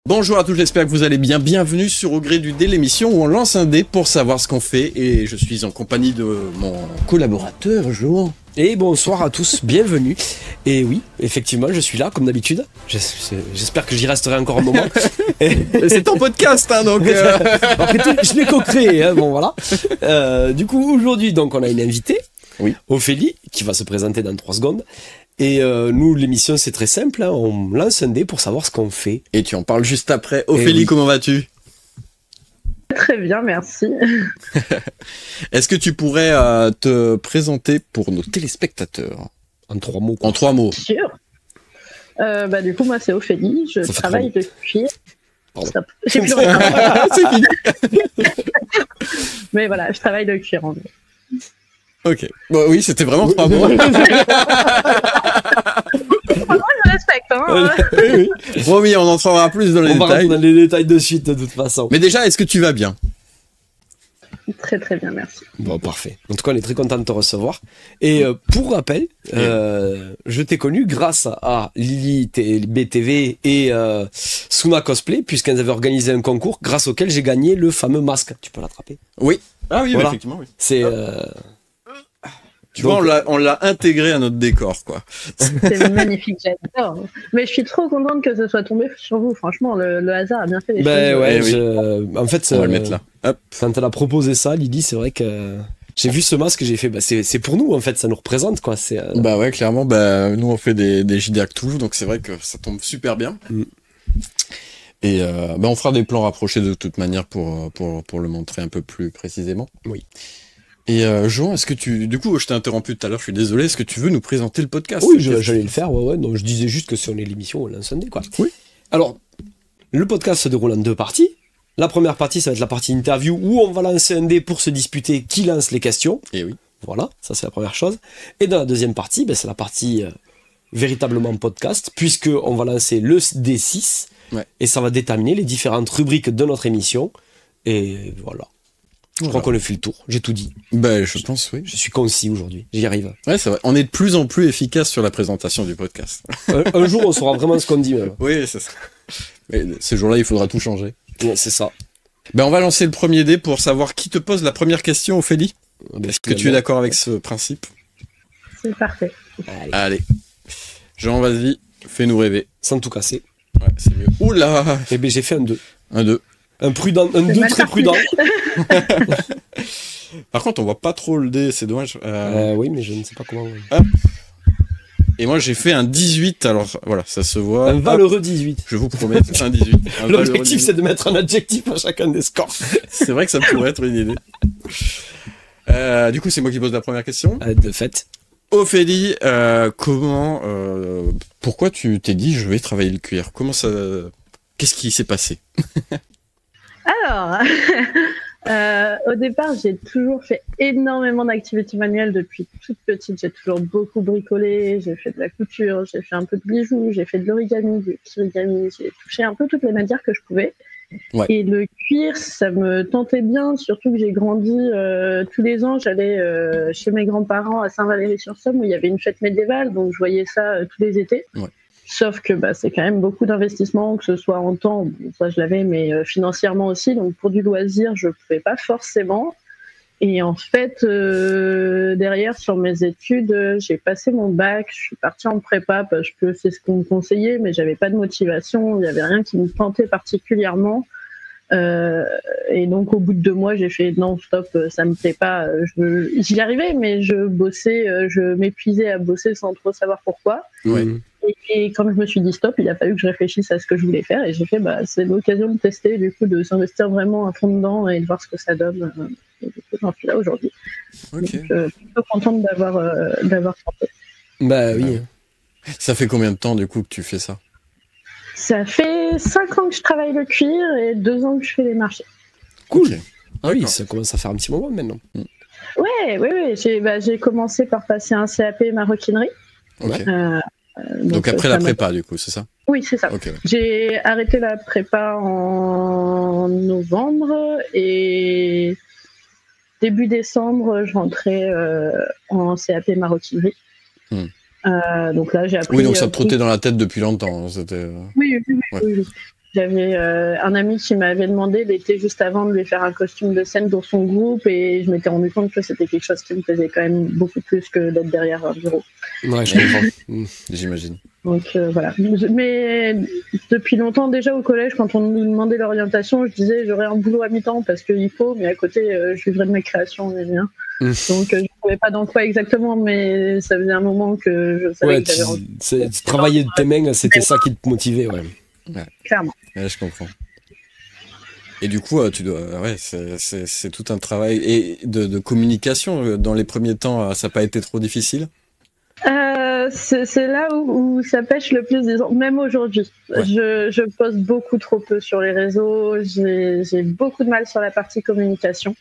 Bonjour à tous, j'espère que vous allez bien. Bienvenue sur Au Gré du Dé, l'émission où on lance un dé pour savoir ce qu'on fait. Et je suis en compagnie de mon collaborateur, Johan. Et bonsoir à tous, bienvenue. Et oui, effectivement, je suis là, comme d'habitude. J'espère que j'y resterai encore un moment. C'est ton podcast, hein, donc... Après tout, je l'ai co-créé, hein, bon voilà. Du coup, aujourd'hui, donc, on a une invitée, oui. Ophélie, qui va se présenter dans 3 secondes. Et nous, l'émission, c'est très simple, hein, on lance un dé pour savoir ce qu'on fait. Et tu en parles juste après. Ophélie, oui. Comment vas-tu? Très bien, merci. Est-ce que tu pourrais te présenter pour nos téléspectateurs? En 3 mots. En 3 mots. Bien sûr. Du coup, moi, c'est Ophélie, je travaille de cuir. Stop. J'ai plus rien. C'est fini. Mais voilà, je travaille de cuir en gros. Ok. Bon, oui, c'était vraiment 3 mots. Je respecte, hein. Oui. Promis, on entrera plus dans les détails. On va rentrer dans les détails de suite, de toute façon. Mais déjà, est-ce que tu vas bien? Très très bien, merci. Bon, parfait. En tout cas, on est très content de te recevoir. Et pour rappel, je t'ai connu grâce à Lily BTV et Suna Cosplay, puisqu'elles avaient organisé un concours grâce auquel j'ai gagné le fameux masque. Tu peux l'attraper? Oui. Ah oui, voilà. Effectivement, oui. C'est... Tu vois, on l'a intégré à notre décor, quoi. C'est magnifique, j'adore. Mais je suis trop contente que ce soit tombé sur vous. Franchement, le hasard a bien fait les choses. Ouais, oui. En fait, on va le mettre là. Hop. Quand elle a proposé ça, Lydie, c'est vrai que j'ai vu ce masque et j'ai fait, c'est pour nous, en fait, ça nous représente, quoi. Bah ouais, clairement, nous on fait des JD Actu, donc c'est vrai que ça tombe super bien. Et on fera des plans rapprochés de toute manière pour le montrer un peu plus précisément. Oui. Et Jean, est-ce que du coup, je t'ai interrompu tout à l'heure, je suis désolé, est-ce que tu veux nous présenter le podcast? Oui, j'allais le faire, ouais. Non, je disais juste que si on est l'émission, on lance un dé, quoi. Oui. Alors, le podcast se déroule en 2 parties. La première partie, ça va être la partie interview où on va lancer un dé pour se disputer qui lance les questions. Et oui. Voilà, ça c'est la première chose. Et dans la deuxième partie, c'est la partie véritablement podcast, puisque on va lancer le D6 et ça va déterminer les différentes rubriques de notre émission. Et voilà. Je crois qu'on a fait le tour, j'ai tout dit. Je pense, oui. Je suis concis aujourd'hui, j'y arrive. Ouais, c'est vrai. On est de plus en plus efficace sur la présentation du podcast. Un jour, on saura vraiment ce qu'on dit, même. Oui, c'est ça. Mais ce jour-là, il faudra tout changer. Ouais, c'est ça. On va lancer le premier dé pour savoir qui te pose la première question, Ophélie. Est-ce que tu es d'accord avec ce principe? C'est parfait. Allez. Jean, vas-y, fais-nous rêver. Sans tout casser. Ouais, c'est mieux. Oula! Eh bien, j'ai fait un 2. Un 2. Un 2 très prudent. Par contre, on voit pas trop le dé, c'est dommage. Oui, mais je ne sais pas comment. Hop. Et moi, j'ai fait un 18, alors voilà, ça se voit. Un valeureux 18. Je vous promets, c'est un 18. L'objectif, c'est de mettre un adjectif à chacun des scores. C'est vrai que ça pourrait être une idée. Du coup, c'est moi qui pose la première question. De fait. Ophélie, pourquoi tu t'es dit je vais travailler le cuir? Qu'est-ce qui s'est passé? Alors, au départ, j'ai toujours fait énormément d'activités manuelles depuis toute petite. J'ai toujours beaucoup bricolé, j'ai fait de la couture, j'ai fait un peu de bijoux, j'ai fait de l'origami, du kirigami, j'ai touché un peu toutes les matières que je pouvais. Ouais. Et le cuir, ça me tentait bien, surtout que j'ai grandi tous les ans, j'allais chez mes grands-parents à Saint-Valery-sur-Somme où il y avait une fête médiévale, donc je voyais ça tous les étés. Ouais. Sauf que c'est quand même beaucoup d'investissement, que ce soit en temps, ça je l'avais, mais financièrement aussi. Donc pour du loisir, je pouvais pas forcément. Et en fait, derrière, sur mes études, j'ai passé mon bac, je suis partie en prépa parce que c'est ce qu'on me conseillait, mais j'avais pas de motivation, il y avait rien qui me tentait particulièrement. Et donc au bout de 2 mois, j'ai fait non, stop, ça me plaît pas. J'y arrivais, mais je bossais, je m'épuisais à bosser sans trop savoir pourquoi. Ouais. Et quand je me suis dit stop, il a fallu que je réfléchisse à ce que je voulais faire et j'ai fait c'est l'occasion de tester, du coup de s'investir vraiment à fond dedans et de voir ce que ça donne. Et du coup, j'en suis là aujourd'hui. Okay. Donc, je suis plutôt contente d'avoir tenté. Oui. Ça fait combien de temps du coup que tu fais ça? Ça fait 5 ans que je travaille le cuir et 2 ans que je fais les marchés. Cool. Okay. Ah oui, ça commence à faire un petit moment maintenant. Ouais. J'ai commencé par passer un CAP maroquinerie. Okay. Donc après la prépa, du coup, c'est ça? Oui, c'est ça. Okay. J'ai arrêté la prépa en novembre et début décembre, je rentrais en CAP maroquinerie. Donc là, j'ai appris... Oui, donc ça te trottait dans la tête depuis longtemps. C'était... Oui. J'avais un ami qui m'avait demandé l'été juste avant de lui faire un costume de scène pour son groupe et je m'étais rendu compte que c'était quelque chose qui me plaisait quand même beaucoup plus que d'être derrière un bureau. Ouais, je comprends. J'imagine. Donc voilà. Mais depuis longtemps déjà au collège, quand on nous demandait l'orientation, je disais j'aurais un boulot à mi-temps parce qu'il faut, mais à côté je vivrais de mes créations et rien. Donc je ne savais pas dans quoi exactement, mais ça faisait un moment que je savais que j'avais envie. Travailler de tes mains, c'était ça qui te motivait, ouais. Clairement. Ouais, je comprends. Et du coup, tu dois, ouais, c'est tout un travail et de communication. Dans les premiers temps, ça n'a pas été trop difficile? C'est là où ça pêche le plus, disons, même aujourd'hui. Ouais. Je poste beaucoup trop peu sur les réseaux. J'ai beaucoup de mal sur la partie communication.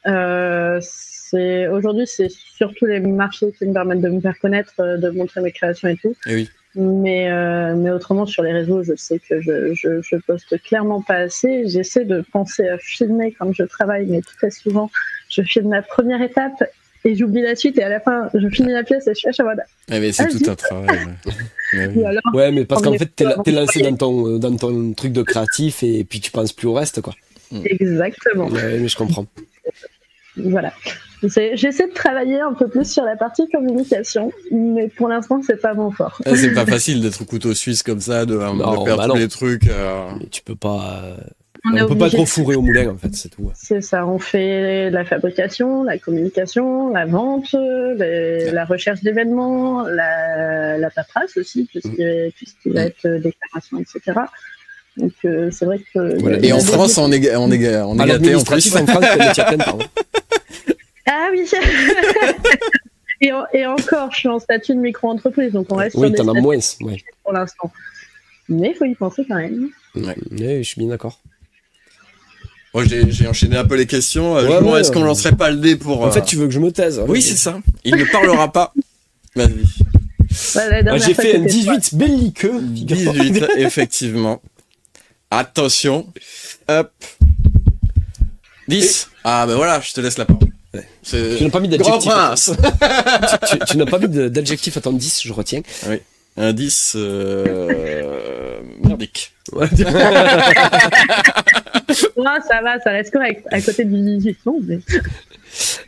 Aujourd'hui, c'est surtout les marchés qui me permettent de me faire connaître, de montrer mes créations et tout. Et oui. Mais autrement, sur les réseaux, je sais que je poste clairement pas assez. J'essaie de penser à filmer quand je travaille, mais très souvent, je filme la première étape et j'oublie la suite. Et à la fin, je finis la pièce et je suis à mode. Ouais, mais c'est tout un travail. Ouais, mais parce qu'en fait, t'es lancé dans ton truc de créatif et puis tu penses plus au reste, quoi. Exactement. Ouais, mais je comprends. Voilà. J'essaie de travailler un peu plus sur la partie communication, mais pour l'instant, c'est pas mon fort. C'est pas facile d'être au couteau suisse comme ça, de perdre tous les trucs. Mais tu peux pas. On peut pas trop fourrer au moulin, en fait, c'est tout. C'est ça. On fait la fabrication, la communication, la vente, la recherche d'événements, la paperasse aussi, tout ce qui va être déclaration, etc. Donc c'est vrai que. Voilà. Et en France, on est gâté en plus. En France, pardon. Ah oui. et encore, je suis en statut de micro-entreprise, donc on reste sur des t'en as moins, ouais. Pour l'instant. Mais il faut y penser quand même. Ouais, je suis bien d'accord. Moi, j'ai enchaîné un peu les questions. Est-ce qu'on lancerait pas le dé pour... En fait, tu veux que je me taise? Oui, c'est ça. Il ne parlera pas. Vas-y. J'ai fait un 18 belliqueux. 18, effectivement. Attention. Hop. 10. Ah, ben voilà, je te laisse la parole. Ouais. Tu n'as pas mis d'adjectif. Grand prince. tu n'as pas mis d'adjectif à ton 10, je retiens. Oui. Un 10 merdique. Ouais. Ça va, ça reste correct. À côté du 18, non, mais...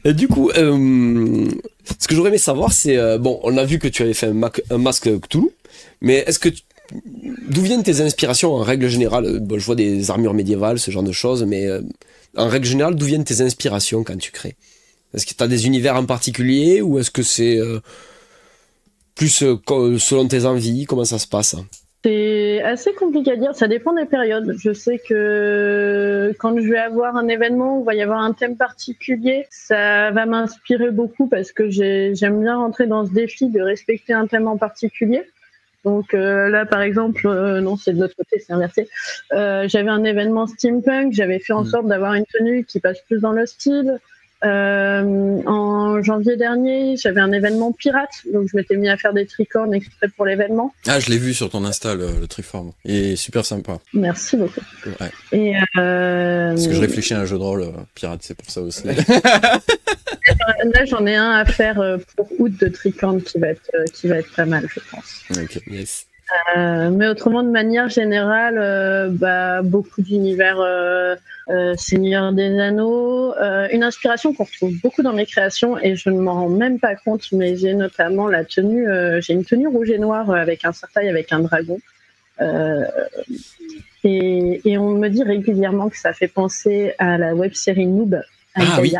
Et du coup, ce que j'aurais aimé savoir, c'est... on a vu que tu avais fait un masque Cthulhu, mais d'où viennent tes inspirations en règle générale? Je vois des armures médiévales, ce genre de choses, mais en règle générale, d'où viennent tes inspirations quand tu crées? Est-ce que tu as des univers en particulier ou est-ce que c'est plus selon tes envies? Comment ça se passe? C'est assez compliqué à dire, ça dépend des périodes. Je sais que quand je vais avoir un événement où il va y avoir un thème particulier, ça va m'inspirer beaucoup parce que j'aime bien rentrer dans ce défi de respecter un thème en particulier. Donc là, par exemple, non, c'est de l'autre côté, c'est inversé. J'avais un événement steampunk, j'avais fait en sorte d'avoir une tenue qui passe plus dans le style. En janvier dernier, j'avais un événement pirate, donc je m'étais mis à faire des tricornes exprès pour l'événement. Ah, je l'ai vu sur ton Insta, le triforme. Il est super sympa. Merci beaucoup. Ouais. Et parce que je réfléchis à un jeu de rôle pirate, c'est pour ça aussi. Là, j'en ai un à faire pour août de tricorne qui va être pas mal, je pense. Ok, yes. Mais autrement, de manière générale, beaucoup d'univers Seigneur des Anneaux. Une inspiration qu'on retrouve beaucoup dans mes créations et je ne m'en rends même pas compte, mais j'ai notamment la tenue, j'ai une tenue rouge et noire avec un sartail avec un dragon. Et on me dit régulièrement que ça fait penser à la web-série Noob, à Gaïa. Oui.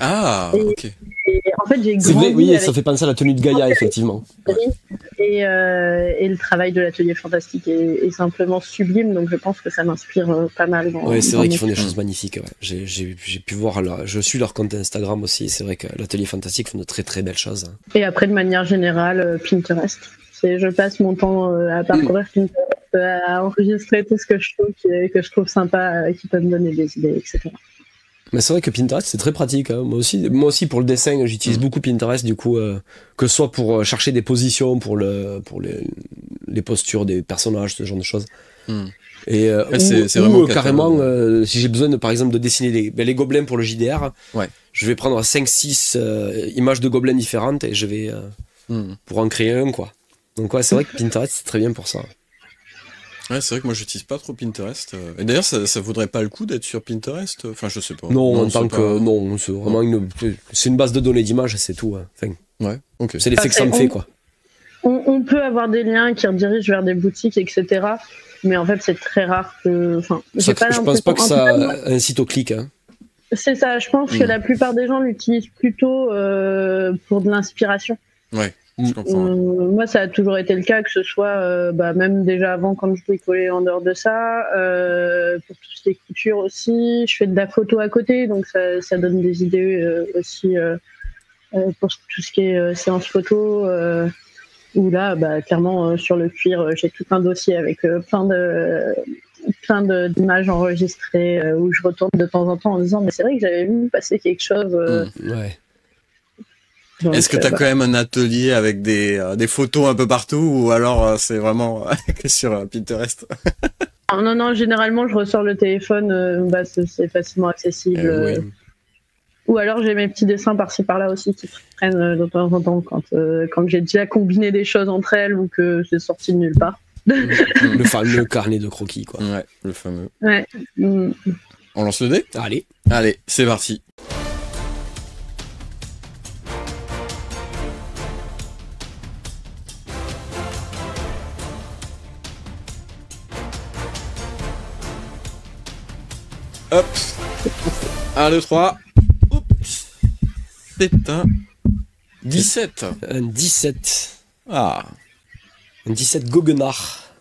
Ah, ok. Et en fait, j'ai grandi. Vrai, oui, ça fait penser à la tenue de Gaïa, effectivement. Et le travail de l'atelier fantastique est simplement sublime, donc je pense que ça m'inspire pas mal. Oui, c'est vrai qu'ils font des choses magnifiques. Ouais. J'ai pu voir, je suis leur compte Instagram aussi, c'est vrai que l'atelier fantastique font de très très belles choses. Et après, de manière générale, Pinterest. Je passe mon temps à parcourir Pinterest, à enregistrer tout ce que je trouve sympa, qui peut me donner des idées, etc. Mais c'est vrai que Pinterest c'est très pratique. Hein. Moi aussi pour le dessin j'utilise beaucoup Pinterest du coup que ce soit pour chercher des positions pour les postures des personnages, ce genre de choses. Et c'est vraiment carrément si j'ai besoin par exemple de dessiner les gobelins pour le JDR, je vais prendre 5-6 images de gobelins différentes et je vais pour en créer un quoi. Donc c'est vrai que Pinterest c'est très bien pour ça. Ouais, c'est vrai que moi j'utilise pas trop Pinterest. Et d'ailleurs, ça vaudrait pas le coup d'être sur Pinterest? Enfin, je sais pas. Non, en tant que non, c'est vraiment une base de données d'images, c'est tout. Hein. Enfin, ouais, ok. C'est l'effet que ça me fait, quoi. On peut avoir des liens qui redirigent vers des boutiques, etc. Mais en fait, c'est très rare que. Enfin, je pense pas que ça incite au clic. Hein. C'est ça. Je pense que la plupart des gens l'utilisent plutôt pour de l'inspiration. Ouais. Je comprends. Moi, ça a toujours été le cas, que ce soit même déjà avant quand je bricolais en dehors de ça, pour tout ce qui est couture aussi. Je fais de la photo à côté, donc ça donne des idées aussi pour tout ce qui est séance photo. Où là, clairement, sur le cuir, j'ai tout un dossier avec plein d'images enregistrées où je retourne de temps en temps en disant mais c'est vrai que j'avais vu passer quelque chose. Ouais. Donc, est-ce que tu as quand même un atelier avec des photos un peu partout ou alors c'est vraiment sur Pinterest? Non, généralement je ressors le téléphone, c'est facilement accessible. Oui. Ou alors j'ai mes petits dessins par-ci par-là aussi qui prennent de temps en temps quand j'ai déjà combiné des choses entre elles ou que c'est sorti de nulle part. Le fameux carnet de croquis, quoi. Ouais, le fameux. Ouais. On lance le dé? Allez, c'est parti. Hop. 1, 2, 3. C'est un 17. Un 17. Ah. Un 17 goguenard.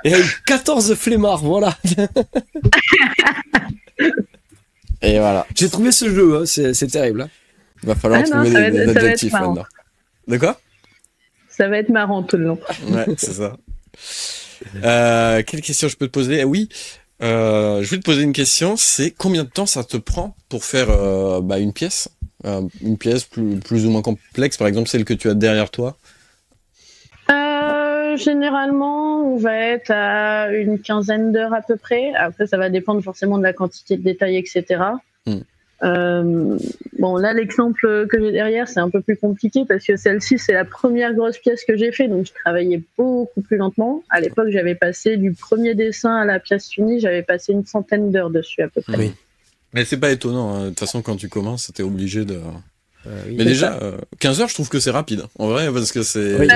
Et un 14 flemmard, voilà. Et voilà. J'ai trouvé ce jeu, hein, c'est terrible. Hein. Va falloir trouver des adjectifs maintenant. De quoi? Ça va être marrant tout le long. Ouais, c'est ça. Quelle question je peux te poser? Oui. Je vais te poser une question, c'est combien de temps ça te prend pour faire une pièce? Une pièce plus ou moins complexe, par exemple celle que tu as derrière toi? Généralement, on va être à une 15aine d'heures à peu près. Après, ça va dépendre forcément de la quantité de détails, etc. Bon, là, l'exemple que j'ai derrière, c'est un peu plus compliqué parce que celle-ci, c'est la première grosse pièce que j'ai fait, donc je travaillais beaucoup plus lentement. À l'époque, j'avais passé du premier dessin à la pièce finie, j'avais passé une 100aine d'heures dessus à peu près. Oui. Mais c'est pas étonnant, hein. De toute façon, quand tu commences, t'es obligé de... oui, mais déjà, 15 heures, je trouve que c'est rapide, en vrai, parce que c'est... Oui.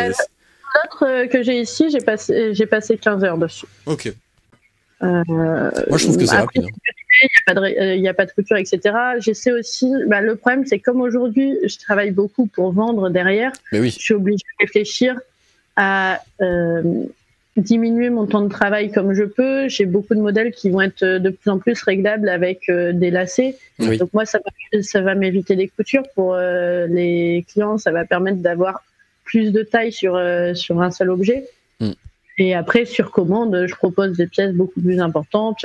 L'autre que j'ai ici, j'ai passé 15 heures dessus. Ok. Moi, je trouve que c'est rapide. Il n'y a pas de couture, etc. J'essaie aussi. Le problème, c'est comme aujourd'hui, je travaille beaucoup pour vendre derrière. Mais oui. Je suis obligée de réfléchir à diminuer mon temps de travail comme je peux. J'ai beaucoup de modèles qui vont être de plus en plus réglables avec des lacets. Oui. Donc moi, ça va m'éviter des coutures. Pour les clients, ça va permettre d'avoir plus de taille sur un seul objet. Et après, sur commande, je propose des pièces beaucoup plus importantes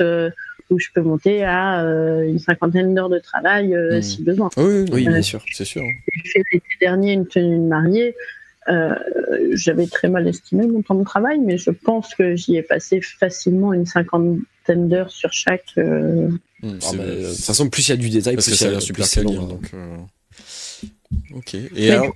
où je peux monter à une 50aine d'heures de travail si besoin. Oui, bien sûr, c'est sûr. J'ai fait l'été dernier une tenue de mariée. J'avais très mal estimé mon temps de travail, mais je pense que j'y ai passé facilement une 50aine d'heures sur chaque. De toute façon, plus il y a du détail, parce plus que ça a l'air super quali. Donc, ok. Et alors...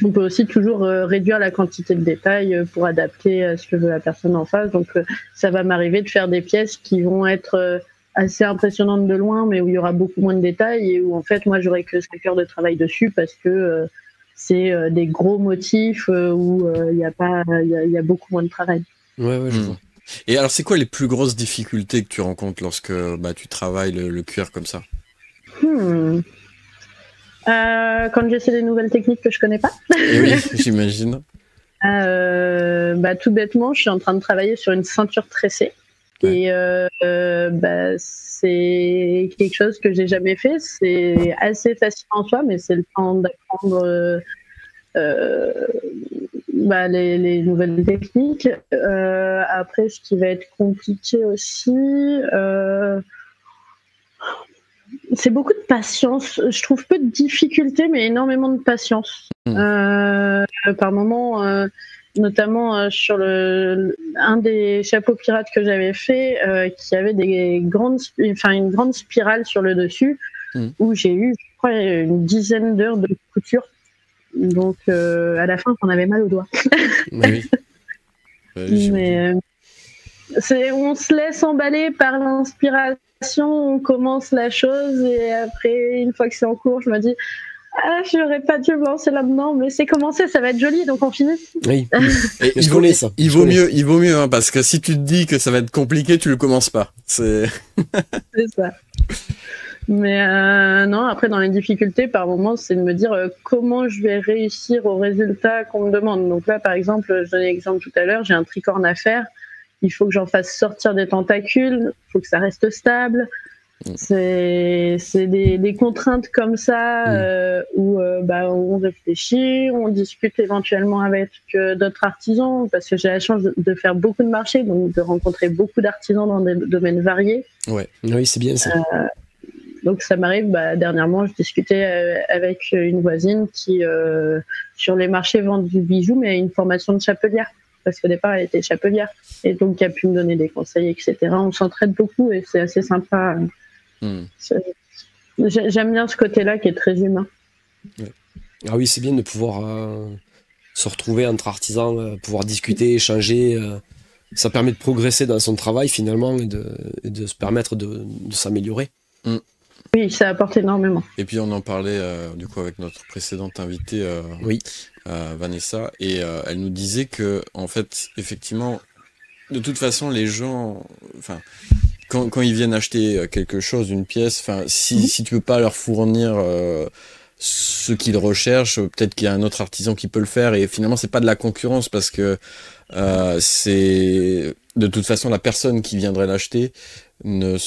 On peut aussi toujours réduire la quantité de détails pour adapter à ce que veut la personne en face. Donc, ça va m'arriver de faire des pièces qui vont être assez impressionnantes de loin, mais où il y aura beaucoup moins de détails et où, en fait, moi, j'aurai que 5 heures de travail dessus parce que c'est des gros motifs où il y a beaucoup moins de travail. Ouais, je vois. Et alors, c'est quoi les plus grosses difficultés que tu rencontres lorsque tu travailles le cuir comme ça? Quand j'essaie des nouvelles techniques que je connais pas. Oui, j'imagine. Tout bêtement, je suis en train de travailler sur une ceinture tressée. Ouais. Et c'est quelque chose que j'ai jamais fait. C'est assez facile en soi, mais c'est le temps d'apprendre les nouvelles techniques. Après, ce qui va être compliqué aussi... c'est beaucoup de patience. Je trouve peu de difficultés, mais énormément de patience. Par moment, notamment sur un des chapeaux pirates que j'avais fait, qui avait une grande spirale sur le dessus, où j'ai eu, je crois, une dizaine d'heures de couture. Donc, à la fin, on avait mal aux doigts. Oui. Mais on se laisse emballer par l'inspiration, on commence la chose et après, une fois que c'est en cours, je me dis j'aurais pas dû me lancer là-dedans, mais c'est commencé, ça va être joli, donc on finit. Oui. Et il vaut mieux, hein, parce que si tu te dis que ça va être compliqué, tu le commences pas. C'est ça. Mais non, après, dans les difficultés, par moment, c'est de me dire comment je vais réussir au résultat qu'on me demande. Donc là, par exemple, je donnais l'exemple tout à l'heure, j'ai un tricorne à faire. Il faut que j'en fasse sortir des tentacules, il faut que ça reste stable. C'est des contraintes comme ça où on réfléchit, on discute éventuellement avec d'autres artisans, parce que j'ai la chance de faire beaucoup de marchés, donc de rencontrer beaucoup d'artisans dans des domaines variés. Ouais. Oui, c'est bien ça. Donc ça m'arrive, dernièrement, je discutais avec une voisine qui, sur les marchés, vend du bijou, mais une formation de chapelière, parce qu'au départ, elle était chapelière, et donc elle a pu me donner des conseils, etc. On s'entraide beaucoup, et c'est assez sympa. J'aime bien ce côté-là qui est très humain. Ouais. Ah oui, c'est bien de pouvoir se retrouver entre artisans, pouvoir discuter, échanger. Ça permet de progresser dans son travail finalement et de se permettre de s'améliorer. Oui, ça apporte énormément. Et puis on en parlait du coup avec notre précédente invitée, Vanessa, et elle nous disait que en fait, effectivement, de toute façon, les gens, quand ils viennent acheter quelque chose, une pièce, si tu peux pas leur fournir ce qu'ils recherchent, peut-être qu'il y a un autre artisan qui peut le faire, et finalement c'est pas de la concurrence parce que c'est de toute façon la personne qui viendrait l'acheter ne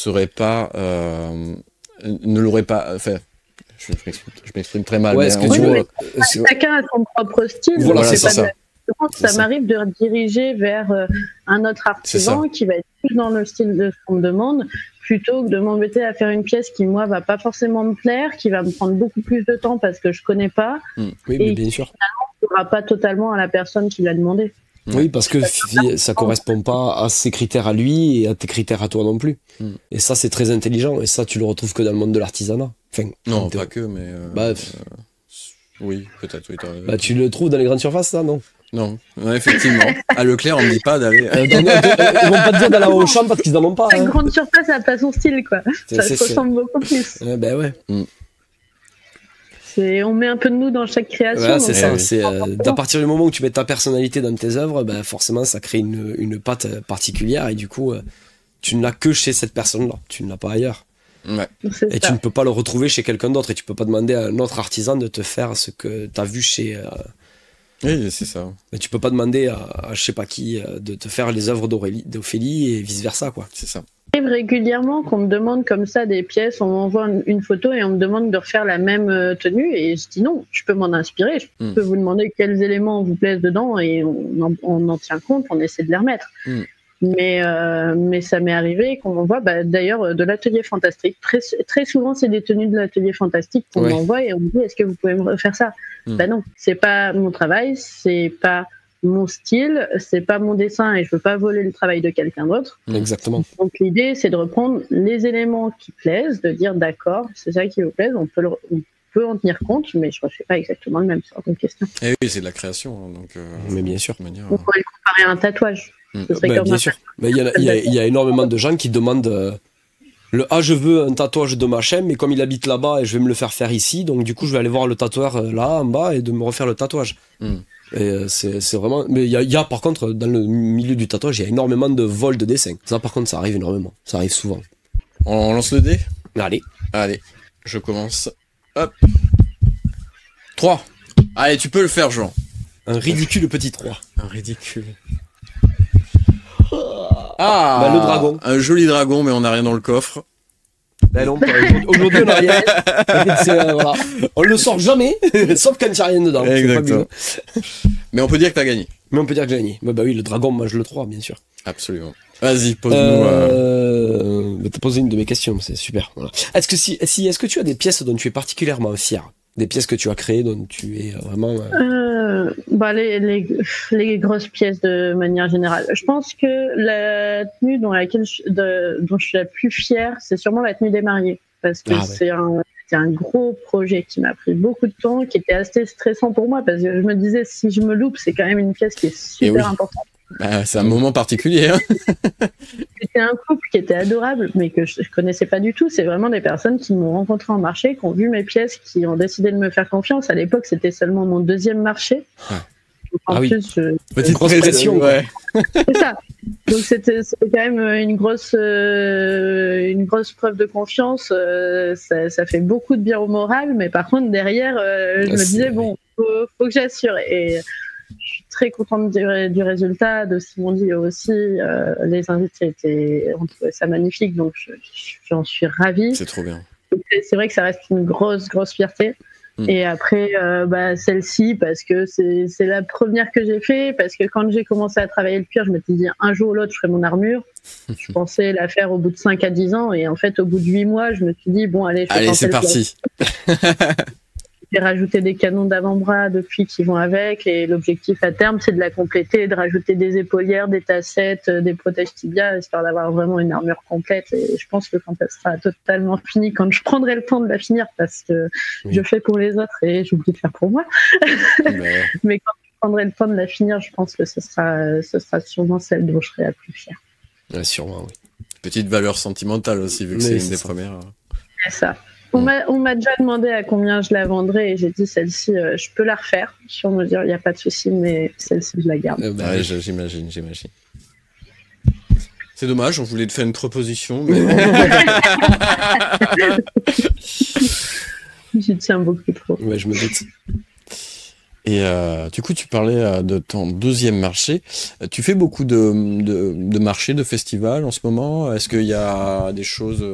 l'aurait pas. Enfin, je m'exprime très mal. Ouais, chacun a son propre style. Voilà, c'est ça. Ça m'arrive de rediriger vers un autre artisan qui va être plus dans le style de ce qu'on me demande, plutôt que de m'embêter à faire une pièce qui, moi, va pas forcément me plaire, qui va me prendre beaucoup plus de temps parce que je connais pas. Oui, mais bien sûr. Finalement, ne sera pas totalement à la personne qui l'a demandé. Oui, parce que ça correspond pas à ses critères à lui et à tes critères à toi non plus. Et ça, c'est très intelligent. Et ça, tu le retrouves que dans le monde de l'artisanat. Non, pas que, mais... oui, peut-être, oui. Tu le trouves dans les grandes surfaces, ça, non? Non, effectivement. À Leclerc, on me dit pas d'aller... Ils vont pas te dire d'aller au champ parce qu'ils n'en ont pas. Une grande surface n'a pas son style, quoi. Ça se ressemble beaucoup plus. Ouais. On met un peu de nous dans chaque création. Ouais, c'est ça. C'est à partir du moment où tu mets ta personnalité dans tes œuvres, forcément, ça crée une patte particulière et du coup, tu ne l'as que chez cette personne-là. Tu ne l'as pas ailleurs. Ouais. Et tu ne peux pas le retrouver chez quelqu'un d'autre et tu peux pas demander à un autre artisan de te faire ce que tu as vu chez... Oui, c'est ça. Et tu peux pas demander à je sais pas qui de te faire les œuvres d'Ophélie et vice-versa, quoi. C'est ça. Il arrive régulièrement qu'on me demande comme ça des pièces, on m'envoie une photo et on me demande de refaire la même tenue et je dis non, je peux m'en inspirer, je peux vous demander quels éléments vous plaisent dedans et on en tient compte, on essaie de les remettre. Mais ça m'est arrivé qu'on m'envoie d'ailleurs de l'atelier fantastique. Très souvent, c'est des tenues de l'atelier fantastique qu'on m'envoie et on me dit est-ce que vous pouvez me refaire ça? Non, c'est pas mon travail, c'est pas mon style, c'est pas mon dessin et je veux pas voler le travail de quelqu'un d'autre. Exactement. Donc l'idée, c'est de reprendre les éléments qui plaisent, de dire d'accord, c'est ça qui vous plaise, on peut en tenir compte, mais je ne refais pas exactement le même sort de question. Et oui, c'est de la création, donc. Mais bien sûr. On pourrait le comparer à un tatouage. Bien sûr. Il y a énormément de gens qui demandent je veux un tatouage de machin, mais comme il habite là-bas et je vais me le faire ici, donc du coup je vais aller voir le tatoueur là en bas et de me refaire le tatouage. Et c'est vraiment. Mais il y a par contre dans le milieu du tatouage, il y a énormément de vols de dessins. Ça par contre, ça arrive énormément. Ça arrive souvent. On lance le dé? Allez, je commence. Hop. 3. Allez, tu peux le faire, Jean. Un ridicule petit 3. Un ridicule. Le dragon. Un joli dragon, mais on n'a rien dans le coffre. Non, aujourd'hui on n'a rien. Voilà. On le sort jamais, sauf quand il n'y a rien dedans. Exactement. Mais on peut dire que t'as gagné. Oui, le dragon mange le 3, bien sûr. Absolument. Vas-y, pose-nous. T'as posé une de mes questions, c'est super. Voilà. Est-ce que tu as des pièces dont tu es particulièrement fier? Des pièces que tu as créées dont tu es vraiment... les grosses pièces de manière générale. Je pense que la tenue dont je suis la plus fière, c'est sûrement la tenue des mariés. Parce que c'est un gros projet qui m'a pris beaucoup de temps, qui était assez stressant pour moi, parce que je me disais, si je me loupe, c'est quand même une pièce qui est super importante. Bah, c'est un moment particulier. Hein. C'était un couple qui était adorable, mais que je connaissais pas du tout. C'est vraiment des personnes qui m'ont rencontré en marché, qui ont vu mes pièces, qui ont décidé de me faire confiance. À l'époque, c'était seulement mon 2e marché. Ouais. En plus, petite grosse pression. Ouais. C'est ça. Donc c'était quand même une grosse preuve de confiance. Ça fait beaucoup de bien au moral, mais par contre derrière, je me disais bon, faut que j'assure. Et je suis très contente du résultat, de ce qu'ils m'ont dit aussi. Les invités ont trouvé ça magnifique, donc j'en suis ravie. C'est trop bien. C'est vrai que ça reste une grosse fierté. Et après, celle-ci, parce que c'est la première que j'ai fait, parce que quand j'ai commencé à travailler le cuir, je m'étais dit un jour ou l'autre, je ferai mon armure. Je pensais la faire au bout de 5 à 10 ans, et en fait, au bout de 8 mois, je me suis dit, bon, allez, c'est parti. J'ai rajouté des canons d'avant-bras depuis qui vont avec, et l'objectif à terme, c'est de la compléter, de rajouter des épaulières, des tassettes, des protèges tibia, histoire d'avoir vraiment une armure complète. Et je pense que quand elle sera totalement finie, quand je prendrai le temps de la finir, parce que je fais pour les autres et j'oublie de faire pour moi, mais quand je prendrai le temps de la finir, je pense que ce sera sûrement celle dont je serai la plus fière. Ouais, sûrement, oui. Petite valeur sentimentale aussi, vu que c'est une des premières. C'est ça. On m'a déjà demandé à combien je la vendrais et j'ai dit celle-ci, je peux la refaire. Si on me dit il n'y a pas de souci, mais celle-ci, je la garde. Ouais, j'imagine. C'est dommage, on voulait te faire une proposition, mais... J'y tiens beaucoup trop. Ouais, je me doute. Et du coup, tu parlais de ton 2e marché. Tu fais beaucoup de marchés, de festivals en ce moment. Est-ce qu'il y a des choses,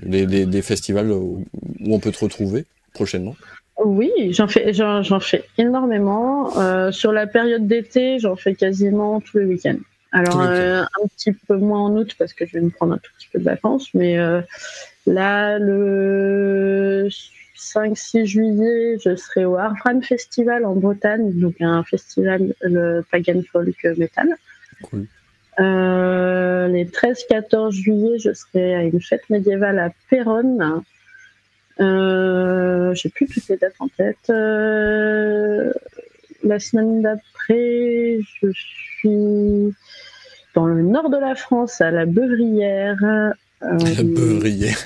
des festivals où on peut te retrouver prochainement? Oui, j'en fais énormément. Sur la période d'été, j'en fais quasiment tous les week-ends. Alors un petit peu moins en août parce que je vais me prendre un tout petit peu de vacances, mais là le 5-6 juillet, je serai au Harfran Festival en Bretagne, donc un festival le Pagan Folk Metal. Cool. Les 13-14 juillet, je serai à une fête médiévale à Péronne. J'ai plus toutes les dates en tête. La semaine d'après, je suis dans le nord de la France, à la Beuvrière. La Beuvrière.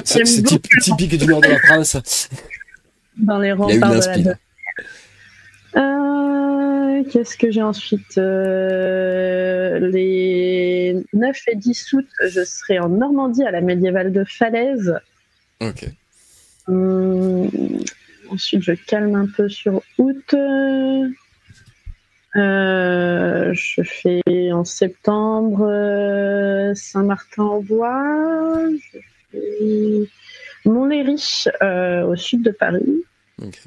C'est typique du nord de la France. Dans les remparts de la Beuvrière. Qu'est-ce que j'ai ensuite les 9 et 10 août, je serai en Normandie à la médiévale de Falaise. Ok. Ensuite, je calme un peu sur août. Je fais en septembre Saint-Martin-en-Bois. Je fais Montlhéry au sud de Paris. Ok.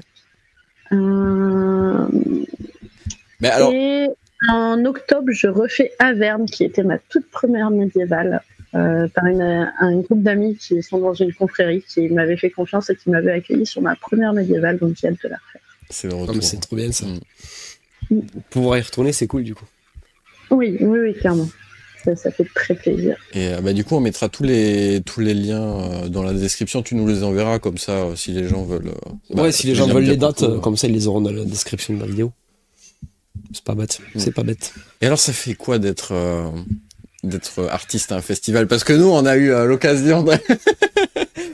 Mais alors... Et en octobre, je refais Averne, qui était ma toute première médiévale, par un groupe d'amis qui sont dans une confrérie, qui m'avait fait confiance et qui m'avait accueilli sur ma première médiévale, donc j'ai hâte de la refaire. C'est le retour. C'est trop bien ça. Pouvoir y retourner, c'est cool du coup. Oui, clairement. Ça fait très plaisir. Et du coup, on mettra tous les liens dans la description. Tu nous les enverras comme ça, si les gens veulent. Si les gens veulent les dates, comme ça, ils les auront dans la description de la vidéo. C'est pas bête. C'est pas bête. Et alors, ça fait quoi d'être artiste à un festival? Parce que nous, on a eu l'occasion de...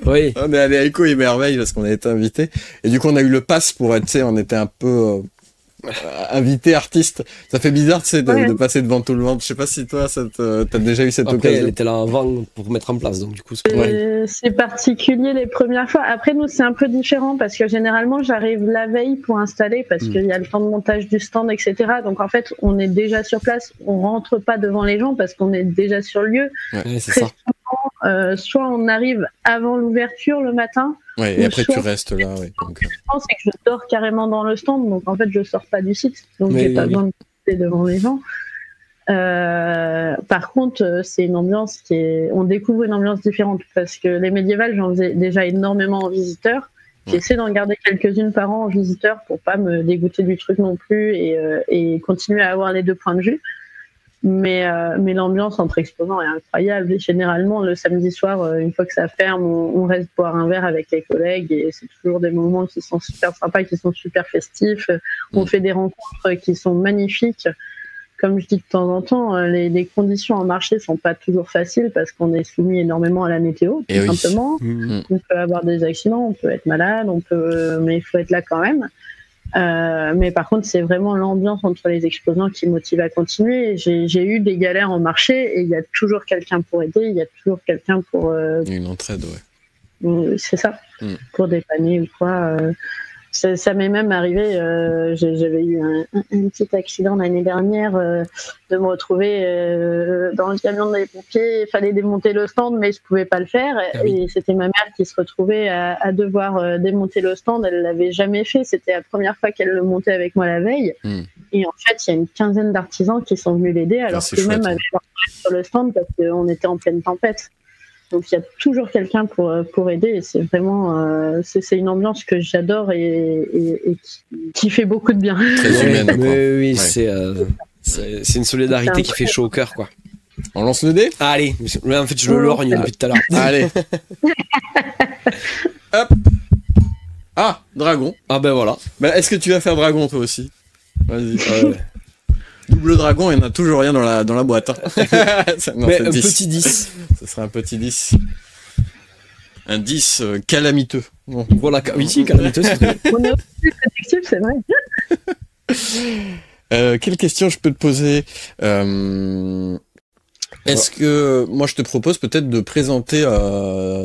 Oui. On est allé à Écho et Merveille parce qu'on a été invité. Et du coup, on a eu le pass pour être, on était un peu invité artiste. Ça fait bizarre, de passer devant tout le monde. Je sais pas si toi, t'as déjà eu cette occasion. Elle était là avant pour mettre en place, donc du coup, c'est particulier les premières fois. Après, nous, c'est un peu différent parce que généralement, j'arrive la veille pour installer parce qu'il y a le temps de montage du stand, etc. Donc, en fait, on est déjà sur place. On rentre pas devant les gens parce qu'on est déjà sur le lieu. Ouais, c'est ça. Soit on arrive avant l'ouverture le matin. Ouais, et après tu restes là. Ouais, donc... Ce que je pense, c'est que je dors carrément dans le stand, donc en fait je sors pas du site, donc j'ai pas besoin de rester devant les gens. Par contre, c'est une ambiance on découvre une ambiance différente parce que les médiévales, j'en faisais déjà énormément en visiteurs. J'essaie d'en garder quelques-unes par an en visiteurs pour pas me dégoûter du truc non plus et continuer à avoir les deux points de vue. Mais l'ambiance entre exposants est incroyable. Et généralement, le samedi soir, une fois que ça ferme, on reste boire un verre avec les collègues et c'est toujours des moments qui sont super sympas, qui sont super festifs. On fait des rencontres qui sont magnifiques. Comme je dis de temps en temps, les conditions en marché sont pas toujours faciles parce qu'on est soumis énormément à la météo, tout simplement. On peut avoir des accidents, on peut être malade, mais il faut être là quand même. Mais par contre, c'est vraiment l'ambiance entre les exposants qui motive à continuer. J'ai eu des galères en marché et il y a toujours quelqu'un pour aider, il y a toujours quelqu'un pour... Une entraide, ouais. C'est ça, pour dépanner ou quoi. Ça m'est même arrivé, j'avais eu un petit accident l'année dernière de me retrouver dans le camion des pompiers. Il fallait démonter le stand, mais je pouvais pas le faire. Et c'était ma mère qui se retrouvait à devoir démonter le stand. Elle l'avait jamais fait. C'était la première fois qu'elle le montait avec moi la veille. Et en fait, il y a une quinzaine d'artisans qui sont venus l'aider, alors que même avec leur sur le stand parce qu'on était en pleine tempête. Donc il y a toujours quelqu'un pour aider et c'est vraiment c'est une ambiance que j'adore et qui fait beaucoup de bien. Très humaine. Oui, c'est une solidarité qui fait chaud au cœur, quoi. On lance le dé ? Allez, en fait je le lorgne depuis tout à l'heure. Allez. Hop. Ah, dragon. Ah ben voilà. Bah, est-ce que tu vas faire dragon toi aussi ? Vas-y. Double dragon, il n'y en a toujours rien dans la boîte. Hein. Non, mais un 10. Petit 10. Ce serait un petit 10. Un 10 calamiteux. Bon. Voilà, oui, si, calamiteux, c'est vrai. On est aussi protectif, c'est vrai. Quelle question je peux te poser Est-ce que moi je te propose peut-être de présenter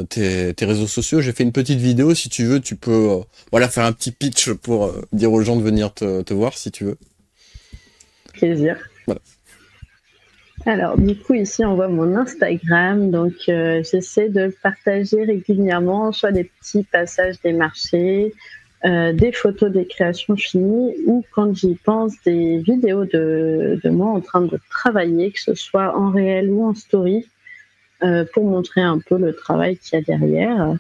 tes réseaux sociaux. J'ai fait une petite vidéo, si tu veux, tu peux faire un petit pitch pour dire aux gens de venir te voir si tu veux. Plaisir. Voilà. Alors, du coup, ici, on voit mon Instagram. Donc, j'essaie de partager régulièrement soit des petits passages des marchés, des photos des créations finies ou, quand j'y pense, des vidéos de moi en train de travailler, que ce soit en réel ou en story, pour montrer un peu le travail qu'il y a derrière.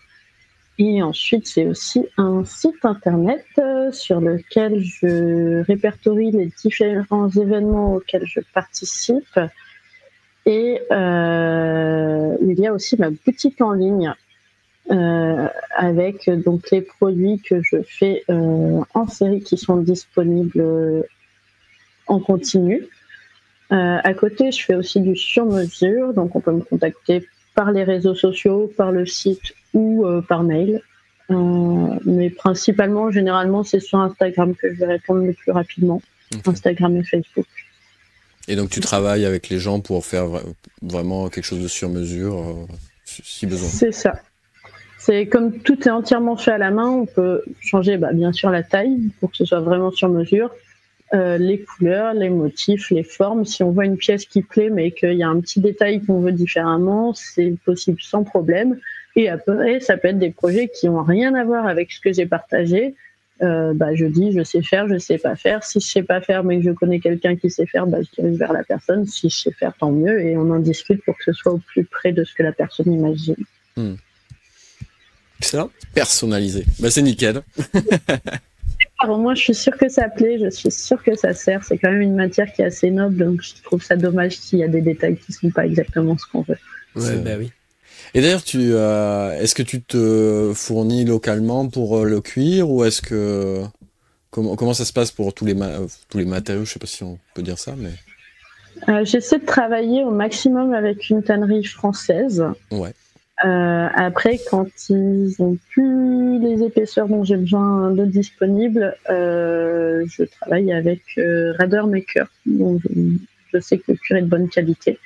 Et ensuite, j'ai aussi un site internet sur lequel je répertorie les différents événements auxquels je participe. Et il y a aussi ma boutique en ligne avec donc les produits que je fais en série qui sont disponibles en continu. À côté, je fais aussi du sur-mesure, donc on peut me contacter par les réseaux sociaux, par le site ou par mail. Mais principalement, généralement, c'est sur Instagram que je vais répondre le plus rapidement. Okay. Instagram et Facebook. Et donc, tu travailles avec les gens pour faire vraiment quelque chose de sur-mesure, si besoin. C'est ça. C'est comme tout est entièrement fait à la main, on peut changer bien sûr la taille pour que ce soit vraiment sur-mesure. Les couleurs, les motifs, les formes. Si on voit une pièce qui plaît mais qu'il y a un petit détail qu'on veut différemment, c'est possible sans problème. Et après, ça peut être des projets qui n'ont rien à voir avec ce que j'ai partagé. Je dis, je sais faire, je sais pas faire. Si je sais pas faire mais que je connais quelqu'un qui sait faire, je dirige vers la personne. Si je sais faire, tant mieux. Et on en discute pour que ce soit au plus près de ce que la personne imagine. C'est ça ? Personnalisé. C'est nickel. Alors, moi, je suis sûre que ça plaît, je suis sûre que ça sert. C'est quand même une matière qui est assez noble, donc je trouve ça dommage s'il y a des détails qui ne sont pas exactement ce qu'on veut. Ouais, oui. Et d'ailleurs, est-ce que tu te fournis localement pour le cuir ou est-ce que comment ça se passe pour tous les matériaux ? Je sais pas si on peut dire ça, mais j'essaie de travailler au maximum avec une tannerie française. Ouais. Après, quand ils ont plus les épaisseurs dont j'ai besoin de disponibles, je travaille avec Rader Maker. Donc, je sais que le cuir est de bonne qualité.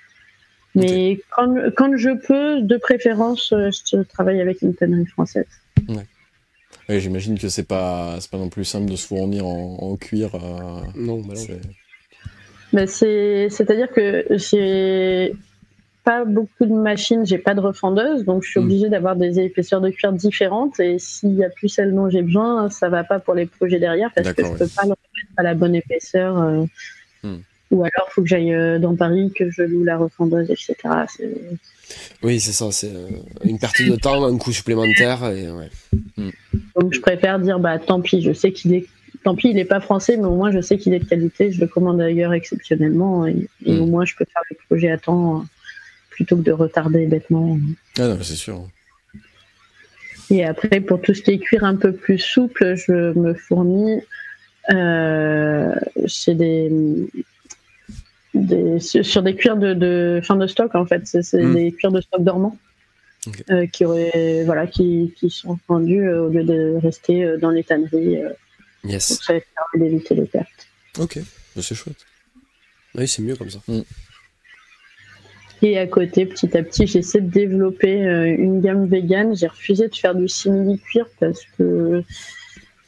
Mais quand je peux, de préférence, je travaille avec une tannerie française. Ouais. Oui, j'imagine que c'est pas non plus simple de se fournir en cuir. Non, c'est-à-dire que j'ai pas beaucoup de machines, j'ai pas de refondeuse, donc je suis obligée d'avoir des épaisseurs de cuir différentes. Et s'il y a plus celle dont j'ai besoin, ça va pas pour les projets derrière parce que je peux pas le remettre à la bonne épaisseur. Ou alors, il faut que j'aille dans Paris, que je loue la refondeuse, etc. Oui, c'est ça. C'est une perte de temps, un coût supplémentaire. Et, ouais. Donc, je préfère dire, tant pis, je sais qu'il est tant pis, il n'est pas français, mais au moins je sais qu'il est de qualité. Je le commande ailleurs exceptionnellement et au moins je peux faire le projet à temps plutôt que de retarder bêtement. Ah non, c'est sûr. Et après, pour tout ce qui est cuir un peu plus souple, je me fournis sur des cuirs de fin de stock en fait. C'est des cuirs de stock dormants qui sont vendus au lieu de rester dans les tanneries. Yes. Donc ça permet d'éviter les pertes. Ok, c'est chouette. Oui, c'est mieux comme ça. Et à côté, petit à petit, j'essaie de développer une gamme vegan. J'ai refusé de faire du simili-cuir parce que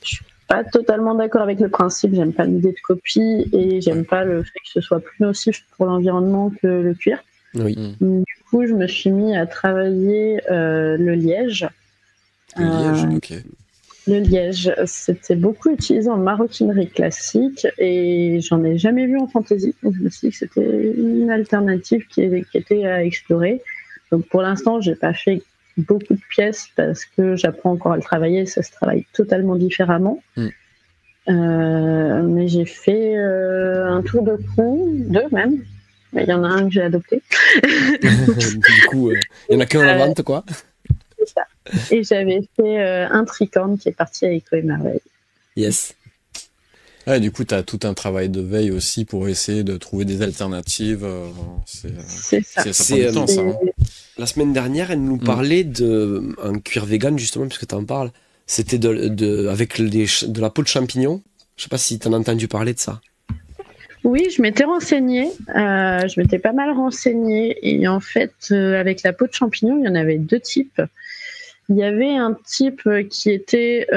je suis pas totalement d'accord avec le principe. J'aime pas l'idée de copie et j'aime pas le fait que ce soit plus nocif pour l'environnement que le cuir. Oui. Du coup, je me suis mis à travailler le liège. Le liège, ok. Le liège, c'était beaucoup utilisé en maroquinerie classique et j'en ai jamais vu en fantaisie. Donc je me suis dit que c'était une alternative qui était à explorer. Donc pour l'instant, j'ai pas fait beaucoup de pièces parce que j'apprends encore à le travailler. Ça se travaille totalement différemment. Mais j'ai fait un tour de cou, 2 même. Mais il y en a un que j'ai adopté. Du coup, il y en a qu'un à la vente, quoi. C'est ça. Et j'avais fait un tricorne qui est parti à Eco et Merveille. Yes. Ouais, du coup, tu as tout un travail de veille aussi pour essayer de trouver des alternatives. C'est ça. Ça prend du temps, ça. Hein. La semaine dernière, elle nous parlait d'un cuir vegan, justement, puisque tu en parles. C'était avec de la peau de champignon. Je sais pas si tu en as entendu parler de ça. Oui, je m'étais renseignée. Je m'étais pas mal renseignée. Et en fait, avec la peau de champignon, il y en avait 2 types. Il y avait un type qui était,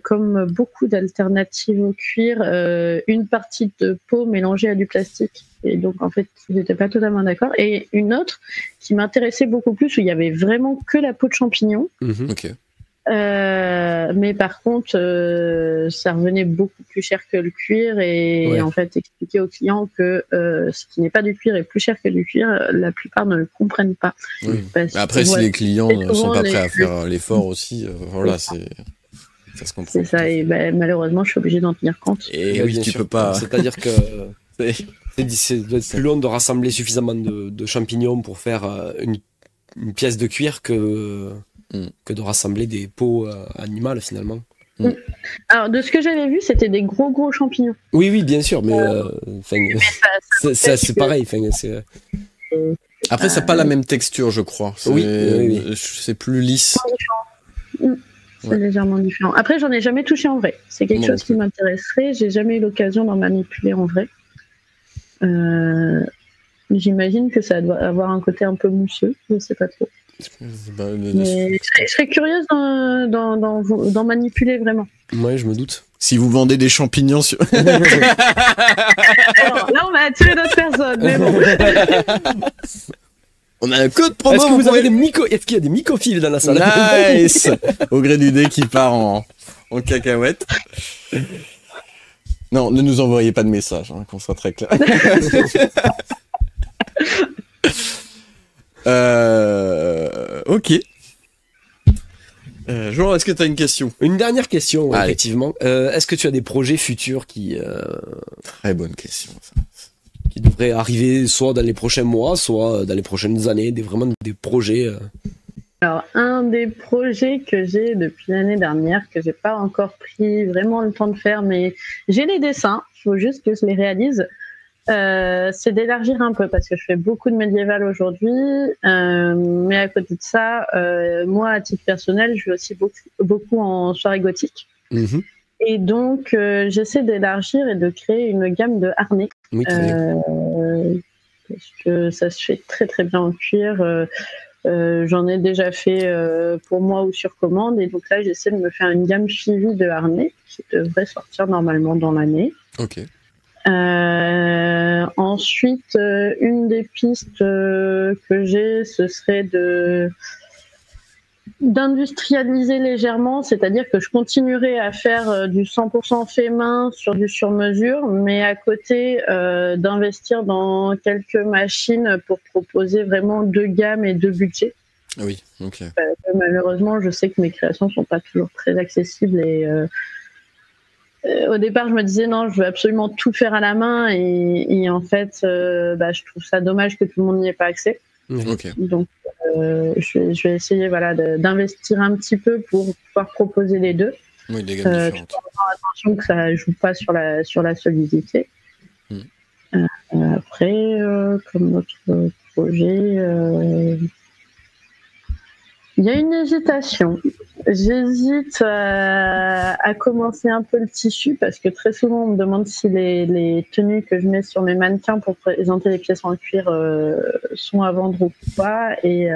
comme beaucoup d'alternatives au cuir, une partie de peau mélangée à du plastique. Et donc, en fait, je n'étais pas totalement d'accord. Et une autre qui m'intéressait beaucoup plus, où il y avait vraiment que la peau de champignon. Ok. Mais par contre, ça revenait beaucoup plus cher que le cuir. Et en fait, expliquer aux clients que ce qui n'est pas du cuir est plus cher que du cuir, la plupart ne le comprennent pas. Oui. Après, si les clients ne sont pas prêts à faire l'effort aussi, voilà, ça se comprend. C'est ça, et malheureusement, je suis obligée d'en tenir compte. Et oui, tu peux pas. C'est-à-dire que c'est plus long de rassembler suffisamment de champignons pour faire une pièce de cuir que de rassembler des peaux animales, finalement. Alors, de ce que j'avais vu, c'était des gros champignons. Oui, bien sûr, mais c'est pareil. Après, ça n'a pas la même texture, je crois. Oui. C'est plus lisse. C'est légèrement différent. Après, j'en ai jamais touché en vrai. C'est quelque chose qui m'intéresserait. J'ai jamais eu l'occasion d'en manipuler en vrai. J'imagine que ça doit avoir un côté un peu mousseux. Je sais pas trop. Mais je serais curieuse d'en manipuler vraiment. Ouais, je me doute. Si vous vendez des champignons sur... Alors, là, on va attirer d'autres personnes, mais bon. On a un code promo. Est-ce qu'il y a des mycophiles dans la salle? Nice. Au gré du dé qui part en cacahuète. Non, ne nous envoyez pas de message, hein, qu'on soit très clair. Ok. Jour, est-ce que tu as une question? Une dernière question, effectivement. Est-ce que tu as des projets futurs qui... Très bonne question, ça. Qui devraient arriver soit dans les prochains mois, soit dans les prochaines années, vraiment des projets Alors, un des projets que j'ai depuis l'année dernière, que j'ai pas encore pris vraiment le temps de faire, mais j'ai les dessins, il faut juste que je les réalise. C'est d'élargir un peu parce que je fais beaucoup de médiéval aujourd'hui, mais à côté de ça, moi à titre personnel, je vais aussi beaucoup en soirée gothique. Et donc j'essaie d'élargir et de créer une gamme de harnais, parce que ça se fait très très bien en cuir. J'en ai déjà fait pour moi ou sur commande, et donc là j'essaie de me faire une gamme suivie de harnais qui devrait sortir normalement dans l'année. Ok. Ensuite, une des pistes que j'ai, ce serait d'industrialiser légèrement, c'est-à-dire que je continuerai à faire du 100% fait main sur du sur-mesure, mais à côté d'investir dans quelques machines pour proposer vraiment 2 gammes et 2 budgets. Oui, ok. Malheureusement, je sais que mes créations sont pas toujours très accessibles au départ, je me disais non, je veux absolument tout faire à la main et en fait, je trouve ça dommage que tout le monde n'y ait pas accès. Ok. Donc, je vais essayer d'investir un petit peu pour pouvoir proposer les deux. Oui, des gammes différentes. Tout en faisant attention que ça ne joue pas sur la solidité. Après, comme autre projet, il y a une hésitation. J'hésite à commencer un peu le tissu parce que très souvent on me demande si les tenues que je mets sur mes mannequins pour présenter les pièces en cuir sont à vendre ou pas. Et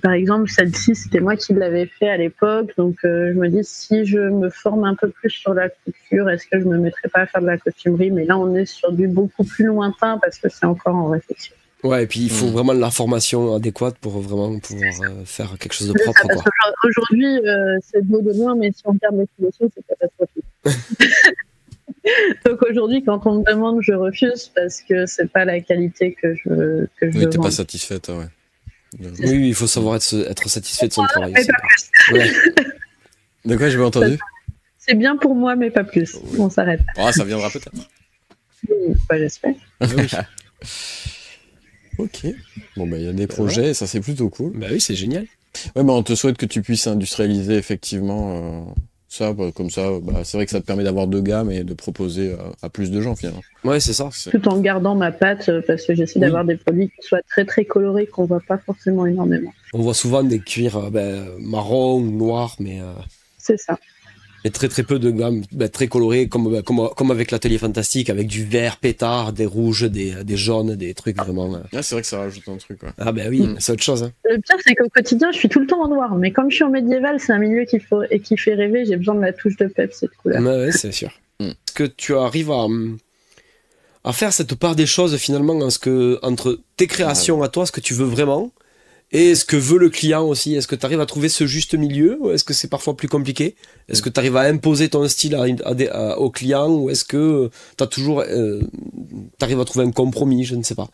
par exemple, celle-ci, c'était moi qui l'avais fait à l'époque. Donc je me dis, si je me forme un peu plus sur la couture, est-ce que je me mettrais pas à faire de la costumerie? Mais là, on est sur du beaucoup plus lointain parce que c'est encore en réflexion. Ouais, et puis il faut vraiment la formation adéquate pour vraiment pouvoir faire quelque chose de propre. Ça, quoi. Aujourd'hui, c'est beau de loin, mais si on regarde les solutions, c'est catastrophique. Donc aujourd'hui, quand on me demande, je refuse parce que c'est pas la qualité que je veux. Oui, t'es pas satisfaite, ouais. Oui, il faut savoir être satisfait de son travail. Mais pas plus. Ouais. De quoi, j'ai pas entendu? C'est bien pour moi, mais pas plus. Oui. On s'arrête. Ah, ça viendra peut-être. Oui, j'espère. Oui. Ok. Bon, il y a des projets, et ça c'est plutôt cool. Bah oui, c'est génial. Ouais, on te souhaite que tu puisses industrialiser effectivement ça, comme ça, c'est vrai que ça te permet d'avoir 2 gammes et de proposer à plus de gens finalement. Ouais, c'est ça. Tout en gardant ma patte, parce que j'essaie d'avoir des produits qui soient très très colorés, qu'on voit pas forcément énormément. On voit souvent des cuirs marron ou noirs, mais... C'est ça. Et très très peu de gammes très colorées, comme avec l'Atelier Fantastique, avec du vert pétard, des rouges, des jaunes, des trucs vraiment... Ah, c'est vrai que ça rajoute un truc, ouais. Ah oui, c'est autre chose. Hein. Le pire, c'est qu'au quotidien, je suis tout le temps en noir, mais comme je suis en médiéval, c'est un milieu qui fait rêver, j'ai besoin de la touche de peps, cette couleur. Ouais, c'est sûr. Est-ce que tu arrives à faire cette part des choses, finalement, entre tes créations à toi, ce que tu veux vraiment, et ce que veut le client aussi? Est-ce que tu arrives à trouver ce juste milieu, ou est-ce que c'est parfois plus compliqué? Est-ce que tu arrives à imposer ton style au client, ou est-ce que tu arrives à trouver un compromis? Je ne sais pas.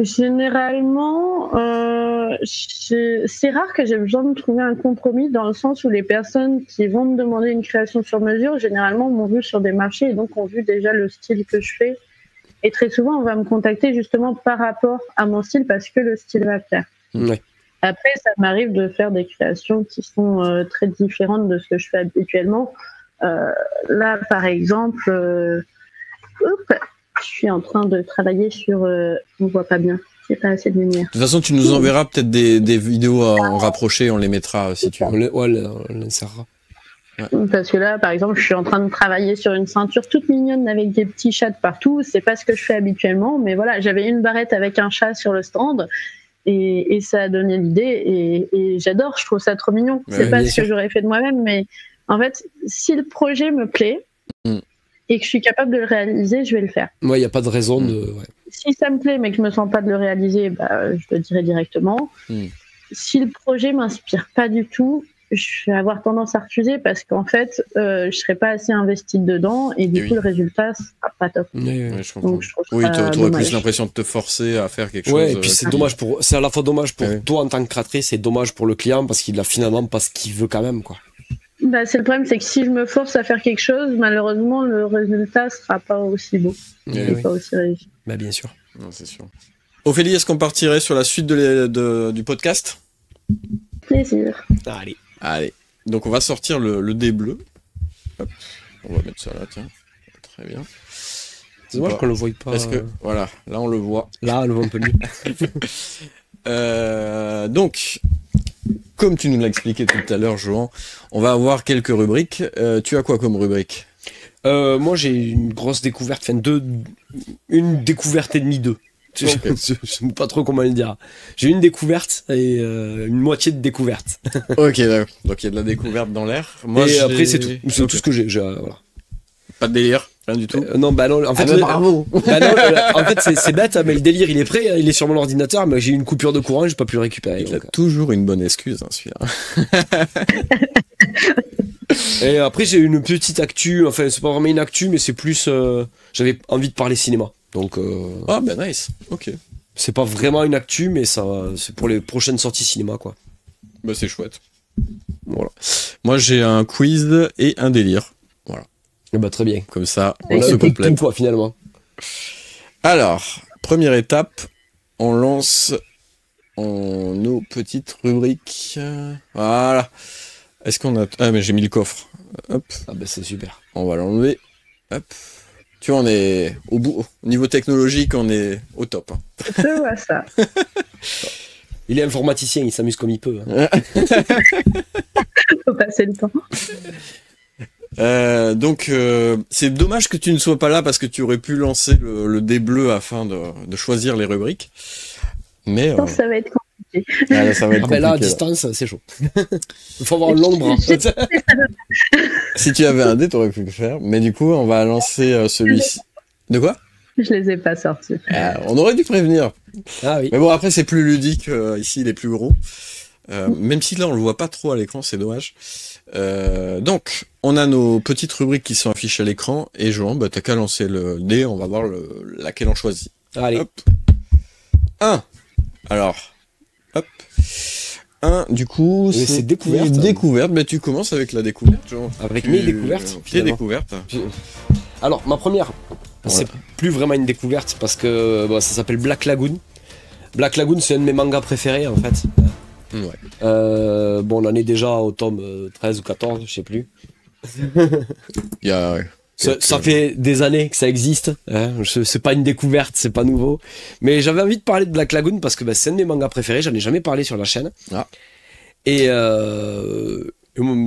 Généralement, c'est rare que j'ai besoin de trouver un compromis, dans le sens où les personnes qui vont me demander une création sur mesure, généralement m'ont vu sur des marchés et donc ont vu déjà le style que je fais. Et très souvent, on va me contacter justement par rapport à mon style parce que le style va plaire. Ouais. Après, ça m'arrive de faire des créations qui sont très différentes de ce que je fais habituellement. Là, par exemple, je suis en train de travailler sur... on voit pas bien, c'est pas assez de lumière. De toute façon, tu nous enverras peut-être des vidéos en rapproché, on les mettra si tu veux. On l'insérera. Ouais. Parce que là, par exemple, je suis en train de travailler sur une ceinture toute mignonne avec des petits chats de partout. C'est pas ce que je fais habituellement, mais voilà, j'avais une barrette avec un chat sur le stand et ça a donné l'idée et j'adore, je trouve ça trop mignon. Ouais, c'est pas ce que j'aurais fait de moi-même, mais en fait, si le projet me plaît et que je suis capable de le réaliser, je vais le faire. Ouais, il n'y a pas de raison de... Ouais. Si ça me plaît mais que je me sens pas de le réaliser, je le dirai directement. Si le projet m'inspire pas du tout, je vais avoir tendance à refuser parce qu'en fait, je serai pas assez investie dedans et du coup, le résultat sera pas top. Oui, je comprends. Donc, tu aurais plus l'impression de te forcer à faire quelque chose. Ouais, et puis c'est à la fois dommage pour toi en tant que créatrice et dommage pour le client parce qu'il a finalement pas ce qu'il veut quand même, quoi. C'est le problème, c'est que si je me force à faire quelque chose, malheureusement, le résultat sera pas aussi beau. Pas aussi réussi. Bien sûr. Non, c'est sûr. Ophélie, est-ce qu'on partirait sur la suite du podcast? Plaisir. Allez, donc on va sortir le dé bleu. Hop, on va mettre ça là, tiens. Très bien. C'est dommage qu'on le voit pas. Parce que, voilà, là on le voit. Là, on le voit un peu mieux. Donc, comme tu nous l'as expliqué tout à l'heure, Johan, on va avoir quelques rubriques. Tu as quoi comme rubrique? Moi, j'ai une grosse découverte, une découverte et demie, 2. Je sais pas trop comment le dire. J'ai une découverte et une moitié de découverte. Ok, d'accord. Donc il y a de la découverte dans l'air. Moi, et après, c'est tout. C'est tout ce que j'ai. Voilà. Pas de délire, rien du tout. Non, non. En fait, bravo. Non, en fait, c'est bête, mais le délire, il est prêt. Il est sur mon ordinateur, mais j'ai eu une coupure de courant, j'ai pas pu le récupérer. Il a toujours une bonne excuse, celui-là. Et après, j'ai une petite actu. Enfin, c'est pas vraiment une actu, mais c'est plus. J'avais envie de parler cinéma. Donc, ah nice, ok. C'est pas vraiment une actu, mais c'est pour les prochaines sorties cinéma, quoi. C'est chouette. Voilà. Moi j'ai un quiz et un délire. Voilà. Eh ben, très bien. Comme ça, on se complète. Une fois, finalement. Alors, première étape, on lance nos petites rubriques. Voilà. Est-ce qu'on a... Ah, mais j'ai mis le coffre. Hop. Ah ben c'est super. On va l'enlever. Hop. Tu vois, on est au bout. Au niveau technologique, on est au top. Je vois ça. Il est informaticien, il s'amuse comme il peut. Faut passer le temps. Donc, c'est dommage que tu ne sois pas là parce que tu aurais pu lancer le dé bleu afin de choisir les rubriques. Mais ça va être compliqué. Ça va être compliqué, là, à distance, c'est chaud. Il faut avoir l'ombre. Si tu avais un dé, tu aurais pu le faire. Mais du coup, on va lancer celui-ci. De quoi? Je les ai pas sortis. On aurait dû prévenir. Ah oui. Mais bon, après, c'est plus ludique. Ici, il est plus gros. Même si là, on le voit pas trop à l'écran, c'est dommage. Donc, on a nos petites rubriques qui sont affichées à l'écran. Et Johan, bah, t'as qu'à lancer le dé. On va voir laquelle on choisit. Allez. Hop. 1. Alors, hop. 1, du coup, c'est découverte. Découverte. Mais tu commences avec la découverte, Johan. Avec mes découvertes. Tes découvertes. Alors, ma première, c'est plus vraiment une découverte parce que ça s'appelle Black Lagoon. Black Lagoon, c'est un de mes mangas préférés en fait. Ouais. On en est déjà au tome 13 ou 14, je sais plus. Ça fait des années que ça existe. Hein. C'est pas une découverte, c'est pas nouveau. Mais j'avais envie de parler de Black Lagoon parce que c'est un de mes mangas préférés. J'en ai jamais parlé sur la chaîne. Ah. Et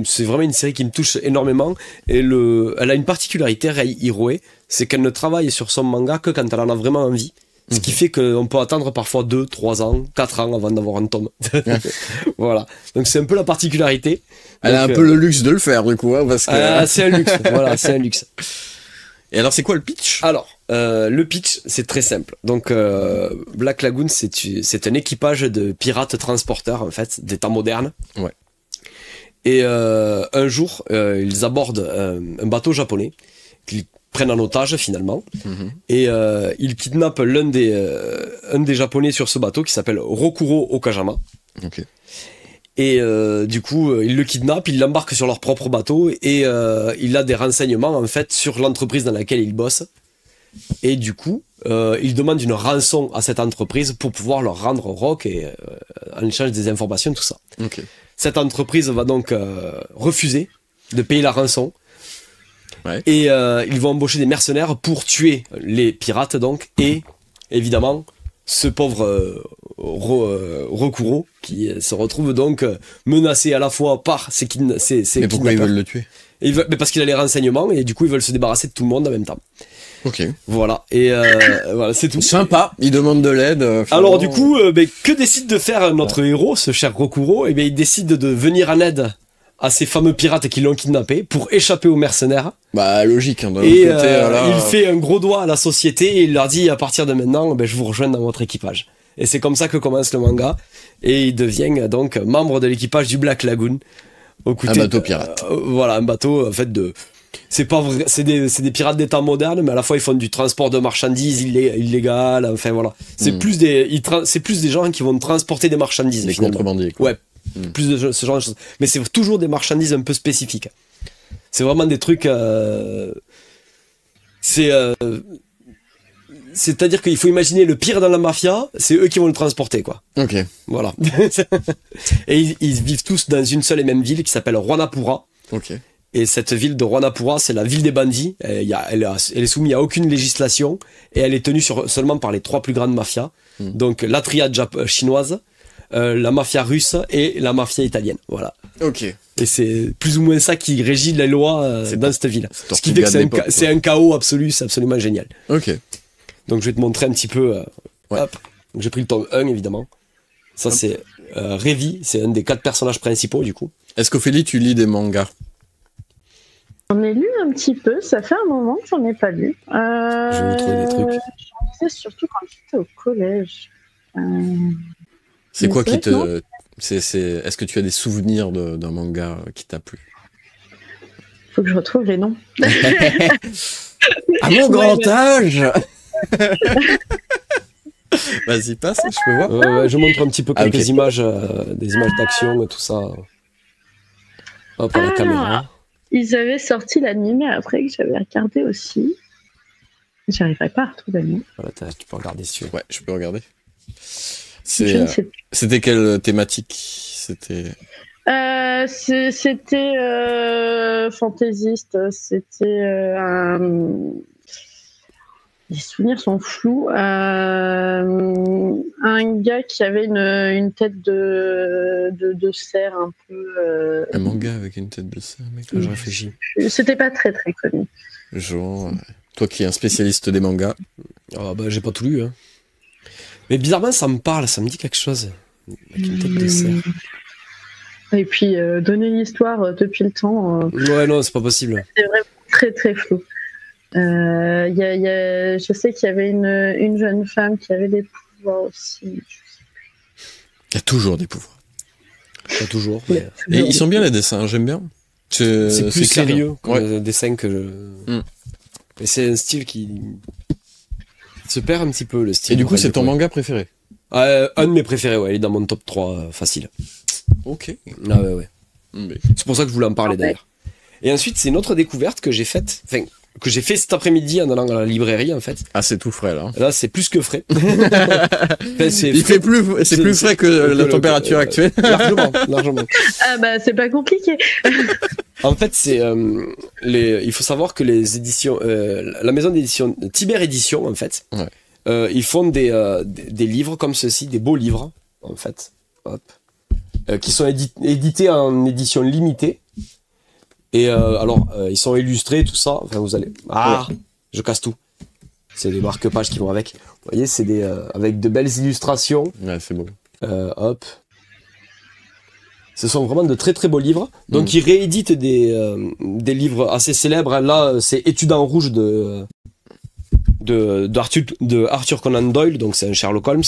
c'est vraiment une série qui me touche énormément. Et elle a une particularité, Rei Hiroe, c'est qu'elle ne travaille sur son manga que quand elle en a vraiment envie. Ce qui fait qu'on peut attendre parfois 2, 3 ans, 4 ans avant d'avoir un tome. Voilà. Donc c'est un peu la particularité. Elle a un peu le luxe de le faire du coup. Hein, parce que... c'est un luxe. Voilà, c'est un luxe. Et alors c'est quoi le pitch? Alors, le pitch, c'est très simple. Donc Black Lagoon, c'est un équipage de pirates transporteurs, en fait, des temps modernes. Ouais. Et un jour, ils abordent un bateau japonais qu'ils prennent en otage finalement, et ils kidnappent un des japonais sur ce bateau qui s'appelle Rokuro Okajama. Okay. Et du coup, ils le kidnappent, ils l'embarquent sur leur propre bateau, et il a des renseignements en fait sur l'entreprise dans laquelle il bosse. Et du coup, il demande une rançon à cette entreprise pour pouvoir leur rendre rock et en échange des informations, tout ça. Okay. Cette entreprise va donc refuser de payer la rançon. Ouais. Et ils vont embaucher des mercenaires pour tuer les pirates donc, et évidemment ce pauvre Rokuro qui se retrouve donc menacé à la fois par ses Mais pourquoi ils veulent le tuer? Mais parce qu'il a les renseignements et du coup ils veulent se débarrasser de tout le monde en même temps. Ok. Voilà, et voilà, c'est tout. Sympa, il demande de l'aide. Alors du coup, que décide de faire notre héros, ce cher Rokuro? Eh bien, il décide de venir en aide à ces fameux pirates qui l'ont kidnappé pour échapper aux mercenaires. Bah logique. Hein, et il fait un gros doigt à la société et il leur dit à partir de maintenant, je vous rejoins dans votre équipage. Et c'est comme ça que commence le manga. Et il devient donc membre de l'équipage du Black Lagoon. Un bateau pirate. Voilà, un bateau en fait de... C'est pas vrai, c'est des pirates des temps modernes, mais à la fois ils font du transport de marchandises illégal, enfin voilà. C'est plus des gens qui vont transporter des marchandises. Des contrebandiers. Quoi. Ouais. Plus de ce genre de choses. Mais c'est toujours des marchandises un peu spécifiques. C'est vraiment des trucs. C'est-à-dire qu'il faut imaginer le pire dans la mafia, c'est eux qui vont le transporter, quoi. Ok. Voilà. Et ils vivent tous dans une seule et même ville qui s'appelle Rwanapura. Ok. Et cette ville de Rwanapura, c'est la ville des bandits. Elle est soumise à aucune législation et elle est tenue seulement par les 3 plus grandes mafias. Donc la triade chinoise, la mafia russe et la mafia italienne. Voilà. Ok. Et c'est plus ou moins ça qui régit les lois dans cette ville. Ce qui fait que c'est un chaos absolu, c'est absolument génial. Ok. Donc je vais te montrer un petit peu. Hop. Donc j'ai pris le tome 1 évidemment. Ça c'est Revi, c'est un des 4 personnages principaux du coup. Est-ce qu'Ophélie, tu lis des mangas? J'en ai lu un petit peu, ça fait un moment que j'en ai pas lu. Je vais vous trouver des trucs. J'en lisais surtout quand j'étais au collège. C'est quoi qui te... Est-ce que tu as des souvenirs d'un manga qui t'a plu? Faut que je retrouve les noms. À mon grand âge. Vas-y, passe, je peux voir. Je montre un petit peu quelques images, des images d'action et tout ça. Hop, à la caméra. ils avaient sorti l'animé après que j'avais regardé aussi. J'arriverai pas à retrouver l'animé. Voilà, tu peux regarder dessus. Ouais, je peux regarder. C'était quelle thématique? C'était fantaisiste. C'était les souvenirs sont flous. Un gars qui avait une tête de cerf un peu. Un manga avec une tête de cerf, mec. Je réfléchis. C'était pas très très connu. Genre, toi qui es un spécialiste des mangas. Ah bah j'ai pas tout lu. Hein. Mais bizarrement ça me parle, ça me dit quelque chose. Avec une tête de cerf. Et puis donner l'histoire depuis le temps. Ouais non c'est pas possible. C'est vraiment très très flou. Je sais qu'il y avait une jeune femme qui avait des pouvoirs aussi. Il y a toujours des pouvoirs. Pas toujours. Mais... Et ils sont bien les dessins, j'aime bien. C'est plus sérieux que ouais. le dessin que je... Et c'est un style qui se perd un petit peu, le style. Et du coup, c'est ton manga préféré? Un de mes préférés, ouais, il est dans mon top 3 facile. Ok. Ah ouais. C'est pour ça que je voulais en parler d'ailleurs. Et ensuite, c'est une autre découverte que j'ai faite, enfin, que j'ai fait cet après-midi en allant à la librairie en fait. Ah, c'est tout frais là. Là, c'est plus que frais. Enfin, c'est plus frais que la température actuelle. Largement. Ah bah c'est pas compliqué. En fait, c'est il faut savoir que les éditions, la maison d'édition Tiber Édition en fait, ils font des livres comme ceci, des beaux livres en fait, qui sont édités en édition limitée. Et ils sont illustrés, tout ça. Enfin, vous allez... je casse tout. C'est des marque-pages qui vont avec. Vous voyez, c'est avec de belles illustrations. Ouais, c'est beau. Ce sont vraiment de très très beaux livres. Donc, ils rééditent des livres assez célèbres. Là, c'est Études en rouge de Arthur Conan Doyle. Donc, c'est un Sherlock Holmes.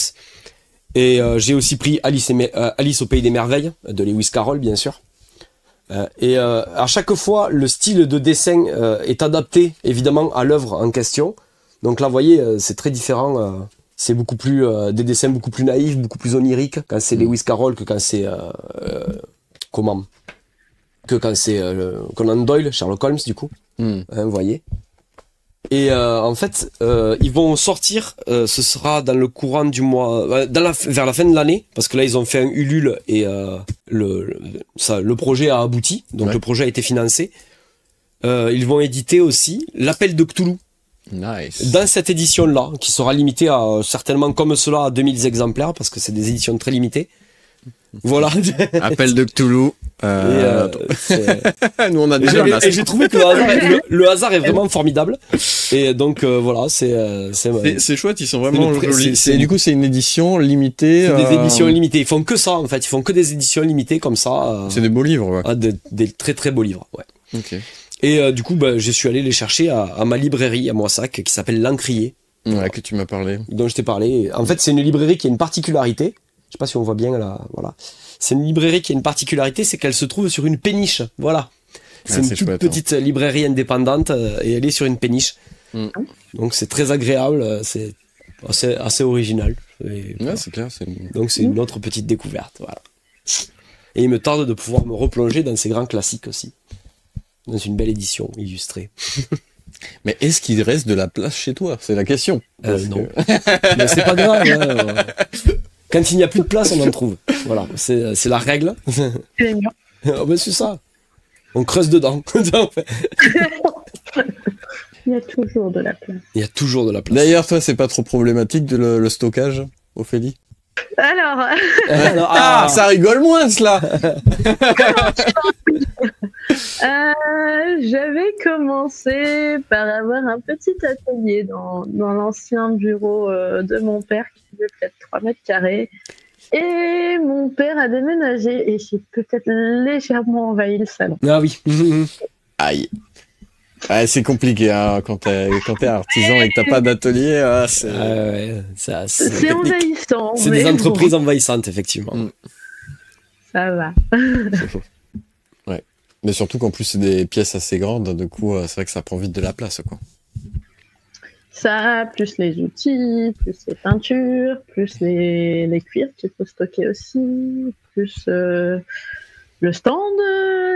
Et j'ai aussi pris Alice au Pays des Merveilles, de Lewis Carroll, bien sûr. Et à chaque fois, le style de dessin est adapté évidemment à l'œuvre en question. Donc là, vous voyez, c'est très différent. C'est beaucoup plus des dessins beaucoup plus naïfs, beaucoup plus oniriques quand c'est Lewis Carroll que quand c'est quand c'est Conan Doyle, Sherlock Holmes du coup. Vous voyez. Et en fait, ils vont sortir. Ce sera dans le courant du mois, vers la fin de l'année, parce que là ils ont fait un Ulule et le projet a abouti. Donc le projet a été financé. Ils vont éditer aussi l'Appel de Cthulhu. Nice. Dans cette édition-là, qui sera limitée à certainement comme cela à 2000 exemplaires, parce que c'est des éditions très limitées. Voilà. Appel de Cthulhu. Nous on a déjà. Et j'ai trouvé que le hasard est vraiment formidable. Et donc voilà, c'est chouette. Ils sont vraiment jolis. Du coup, c'est une édition limitée. C'est des éditions limitées. Ils font que ça en fait. Ils font que des éditions limitées comme ça. C'est des beaux livres. Ouais. Des très très beaux livres. Ouais. Ok. Et du coup, je suis allé les chercher à ma librairie à Moissac qui s'appelle L'Encrier. Ouais, que tu m'as parlé. Dont je t'ai parlé. En fait, c'est une librairie qui a une particularité. Je sais pas si on voit bien là. Voilà. C'est une librairie qui a une particularité, c'est qu'elle se trouve sur une péniche. Voilà. C'est une toute chouette, petite librairie indépendante et elle est sur une péniche. Donc c'est très agréable, c'est assez original. Et, voilà. C'est clair. Donc c'est une autre petite découverte. Voilà. Et il me tarde de pouvoir me replonger dans ces grands classiques aussi. Dans une belle édition illustrée. Mais est-ce qu'il reste de la place chez toi? C'est la question. Non. Mais c'est pas grave. Hein. Quand il n'y a plus de place, on en trouve. Voilà, c'est la règle. C'est ça. On creuse dedans. Il y a toujours de la place. Il y a toujours de la place. D'ailleurs, toi, c'est pas trop problématique le stockage, Ophélie? Alors... ça rigole moins, cela. J'avais commencé par avoir un petit atelier dans l'ancien bureau de mon père qui faisait peut-être 3 mètres carrés. Et mon père a déménagé et j'ai peut-être légèrement envahi le salon. Ah oui. Aïe. Ouais, c'est compliqué hein, quand t'es artisan et que t'as pas d'atelier. C'est envahissant. C'est des entreprises envahissantes, effectivement. Ça va. Ouais. Mais surtout qu'en plus c'est des pièces assez grandes, du coup c'est vrai que ça prend vite de la place, quoi. Ça, plus les outils, plus les peintures, plus les cuirs qu'il faut stocker aussi, plus le le stand,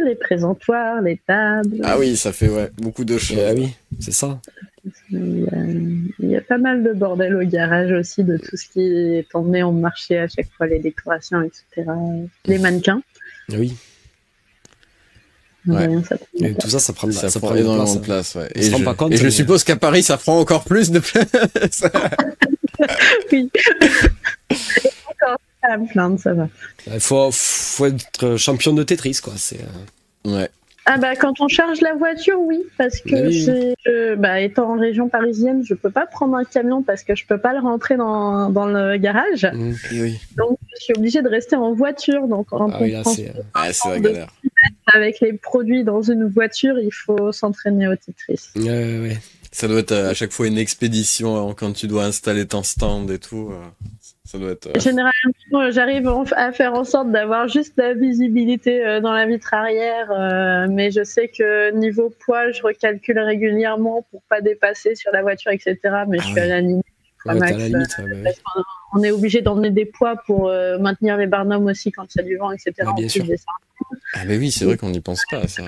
les présentoirs, les tables. Ah oui, ça fait beaucoup de choses. Oui, c'est ça. Il y a pas mal de bordel au garage aussi, de tout ce qui est emmené en marché à chaque fois, les décorations, etc. Les mannequins. Oui. Ouais. Et tout ça prend énormément de place. Ouais. On se rend pas compte, je suppose qu'à Paris, ça prend encore plus de place. Oui. Encore à me plaindre, ça va. Il faut être champion de Tetris, quoi. Ouais. Ah bah quand on charge la voiture, oui, parce que étant en région parisienne, je peux pas prendre un camion parce que je peux pas le rentrer dans le garage. Oui. Donc je suis obligée de rester en voiture. Donc c'est la galère. Avec les produits dans une voiture, il faut s'entraîner au Tetris. Ouais. Ça doit être à chaque fois une expédition quand tu dois installer ton stand et tout. Ça doit être. Généralement, j'arrive à faire en sorte d'avoir juste la visibilité dans la vitre arrière, mais je sais que niveau poids, je recalcule régulièrement pour pas dépasser sur la voiture, etc. Mais je suis à la limite. On est obligé d'emmener des poids pour maintenir les barnums aussi quand il y a du vent, etc. Bien sûr. Ah mais oui, c'est vrai qu'on n'y pense pas. Ça.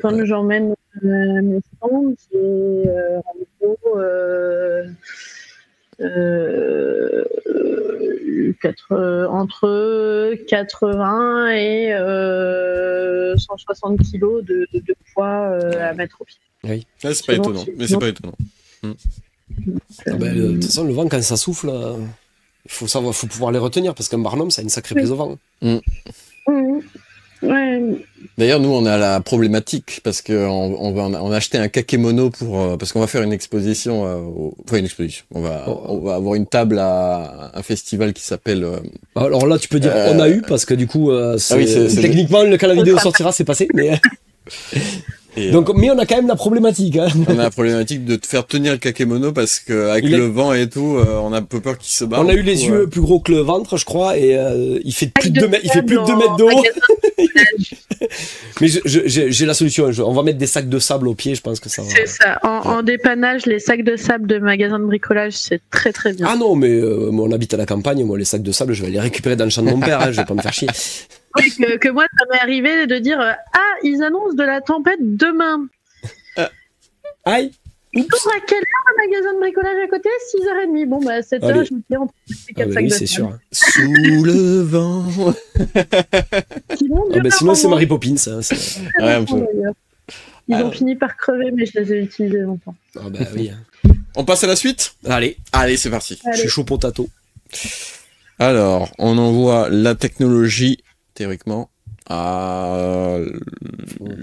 Quand j'emmène mes stands, c'est en gros entre 80 et 160 kilos de poids à mettre au pied. Oui. Là, c'est pas étonnant. Mais c'est pas étonnant. De toute façon, le vent, quand ça souffle, il faut pouvoir les retenir parce qu'un barnum, ça a une sacrée prise au vent. Ouais. D'ailleurs, nous, on a la problématique parce on a acheté un kakémono parce qu'on va faire une exposition. Une exposition. On va avoir une table à un festival qui s'appelle. Alors là, tu peux dire on a eu parce que du coup, techniquement, quand la vidéo sortira, c'est passé. Mais mais on a quand même la problématique. Hein. On a la problématique de te faire tenir le kakémono parce que avec le vent et tout, on a un peu peur qu'il se barre. On a eu les yeux plus gros que le ventre, je crois, et il fait plus de 2 mètres. Il fait plus de 2 mètres de haut. Mais j'ai la solution. On va mettre des sacs de sable au pied. Je pense que ça va. C'est ça. En dépannage, les sacs de sable de magasins de bricolage, c'est très très bien. Ah non, mais moi, on habite à la campagne. Moi, les sacs de sable, je vais les récupérer dans le champ de mon père. Je vais pas me faire chier. Oui, que moi, ça m'est arrivé de dire ils annoncent de la tempête demain. Aïe. Ils ouvrent à quelle heure le magasin de bricolage à côté? 6h30. Bon, 7h, je me dis, on peut faire 4 sacs de c'est sûr. Sous le vent. Sinon, c'est Mary Poppins. Ils ont fini par crever, mais je les ai utilisés longtemps. Ah bah oui. On passe à la suite? Allez, c'est parti. Je suis chaud potato. Alors, on envoie la technologie, théoriquement, à...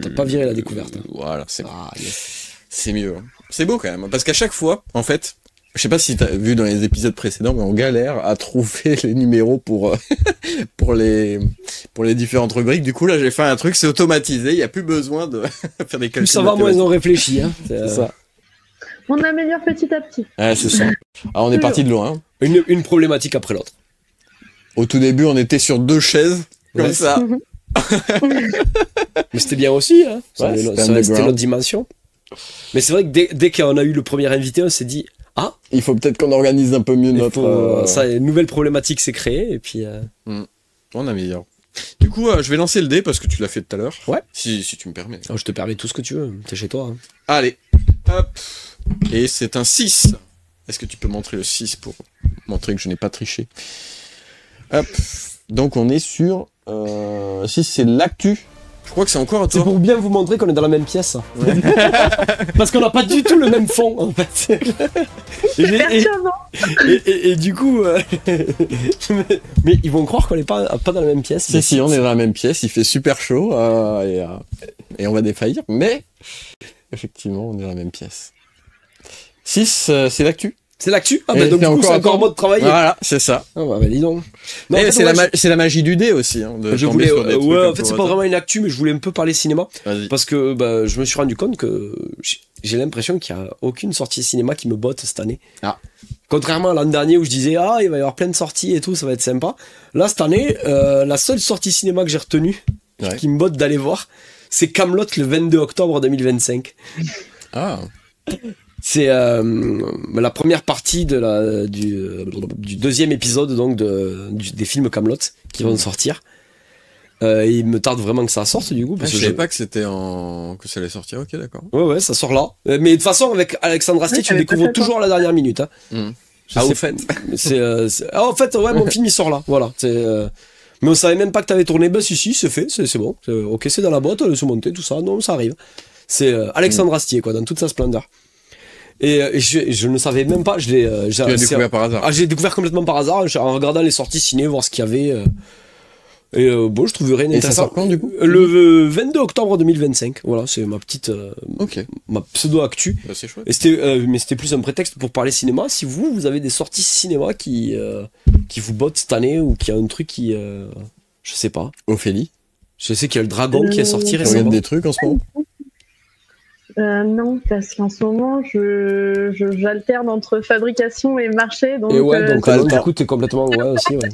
T'as pas viré la découverte. Voilà, c'est mieux. C'est beau quand même, parce qu'à chaque fois, en fait, je sais pas si t'as vu dans les épisodes précédents, mais on galère à trouver les numéros pour les différentes rubriques. Du coup, là, j'ai fait un truc, c'est automatisé, il n'y a plus besoin de faire des calculs. Plus ça va, moins ils ont réfléchi. Hein. C'est ça. On améliore petit à petit. C'est ça. Alors, on est parti de loin. Une problématique après l'autre. Au tout début, on était sur 2 chaises, comme ça. Mais c'était bien aussi, hein. C'était notre dimension. Mais c'est vrai que dès qu'on a eu le premier invité, on s'est dit il faut peut-être qu'on organise un peu mieux une nouvelle problématique s'est créée et puis on améliore. Du coup, je vais lancer le dé parce que tu l'as fait tout à l'heure. Ouais. Si tu me permets. Je te permets tout ce que tu veux. T'es chez toi. Hein. Allez. Hop. Et c'est un 6. Est-ce que tu peux montrer le 6 pour montrer que je n'ai pas triché? Hop. Donc on est sur 6, c'est l'actu. Je crois que c'est encore à toi. C'est pour bien vous montrer qu'on est dans la même pièce. Ouais. Parce qu'on n'a pas du tout le même fond, en fait. Et du coup... mais ils vont croire qu'on n'est pas dans la même pièce. Si, on est dans la même pièce. Il fait super chaud et on va défaillir. Mais effectivement, on est dans la même pièce. 6, c'est l'actu. C'est l'actu. Donc du coup, c'est encore en mode travailler. Voilà, c'est ça. Dis donc. Non, c'est la magie du dé aussi. Hein, je voulais, en fait, c'est pas vraiment une actu, mais je voulais un peu parler cinéma. Parce que je me suis rendu compte que j'ai l'impression qu'il n'y a aucune sortie cinéma qui me botte cette année. Contrairement à l'an dernier où je disais, il va y avoir plein de sorties et tout, ça va être sympa. Là, cette année, la seule sortie cinéma que j'ai retenue, qui me botte d'aller voir, c'est Kaamelott le 22 octobre 2025. C'est la première partie du deuxième épisode donc des films Kaamelott qui vont sortir. Il me tarde vraiment que ça sorte du coup. Parce je que savais pas que que ça allait sortir. Ok, d'accord. Ouais, ça sort là. Mais de toute façon, avec Alexandre Astier, tu le découvres toujours à la dernière minute. Hein. Au fait. En fait, ouais, mon film il sort là. Voilà. Mais on savait même pas que t'avais tourné. Ben si, c'est fait, c'est bon. Ok, c'est dans la boîte, c'est monté, tout ça. Non, ça arrive. C'est Alexandre Astier, quoi, dans toute sa splendeur. Et je ne savais même pas. Tu l'as découvert par hasard. J'ai découvert complètement par hasard en regardant les sorties ciné, voir ce qu'il y avait. Et bon, je trouvais rien intéressant. Et ça sort quand du coup? Le 22 octobre 2025. Voilà, c'est ma petite ma pseudo-actu. Bah, c'est chouette. Mais c'était plus un prétexte pour parler cinéma. Si vous avez des sorties cinéma qui vous bottent cette année ou qui a un truc qui... je sais pas. Ophélie? Je sais qu'il y a le Dragon qui est sorti récemment. Tu regardes des trucs en ce moment? Non, parce qu'en ce moment, j'alterne entre fabrication et marché. Donc, et ouais, donc du coup, t'es complètement... Ouais, aussi, ouais.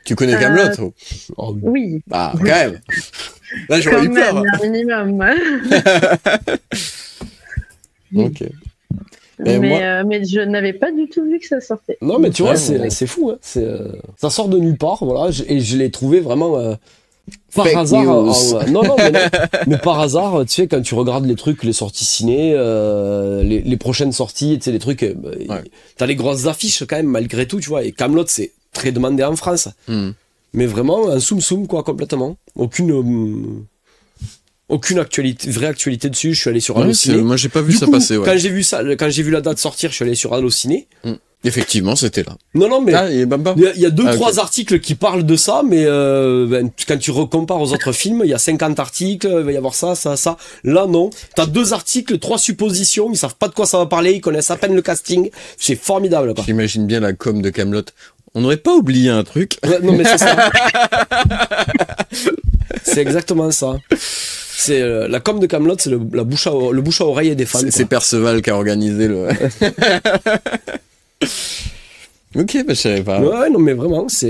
Tu connais Kaamelott? Oui. Bah, quand même. Là, j'aurais eu peur. Un minimum. Ok. Mais je n'avais pas du tout vu que ça sortait. Non, mais tu vois, c'est fou. Hein. Ça sort de nulle part, voilà. Et je l'ai trouvé vraiment... par hasard, non, mais par hasard, tu sais, quand tu regardes les trucs, les sorties ciné, les prochaines sorties, tu sais, les trucs, t'as les grosses affiches quand même, malgré tout, tu vois, et Kaamelott, c'est très demandé en France. Mais vraiment, un soum-soum, quoi, complètement. Aucune vraie actualité dessus, je suis allé sur Allociné. Moi, j'ai pas vu ça passer, ouais. Quand j'ai vu la date sortir, je suis allé sur Allociné. Effectivement, c'était là. Non, mais il y a 2-3 articles qui parlent de ça, mais quand tu recompares aux autres films, il y a 50 articles, il va y avoir ça. Là, non. T'as 2 articles, 3 suppositions, ils savent pas de quoi ça va parler, ils connaissent à peine le casting. C'est formidable, quoi. J'imagine bien la com de Kaamelott. On n'aurait pas oublié un truc. Ouais, non, mais c'est ça. C'est exactement ça. C'est la com de Kaamelott, c'est le bouche à oreille des fans. C'est Perceval qui a organisé le... Ok, bah je savais pas. Ouais, non, mais vraiment, ça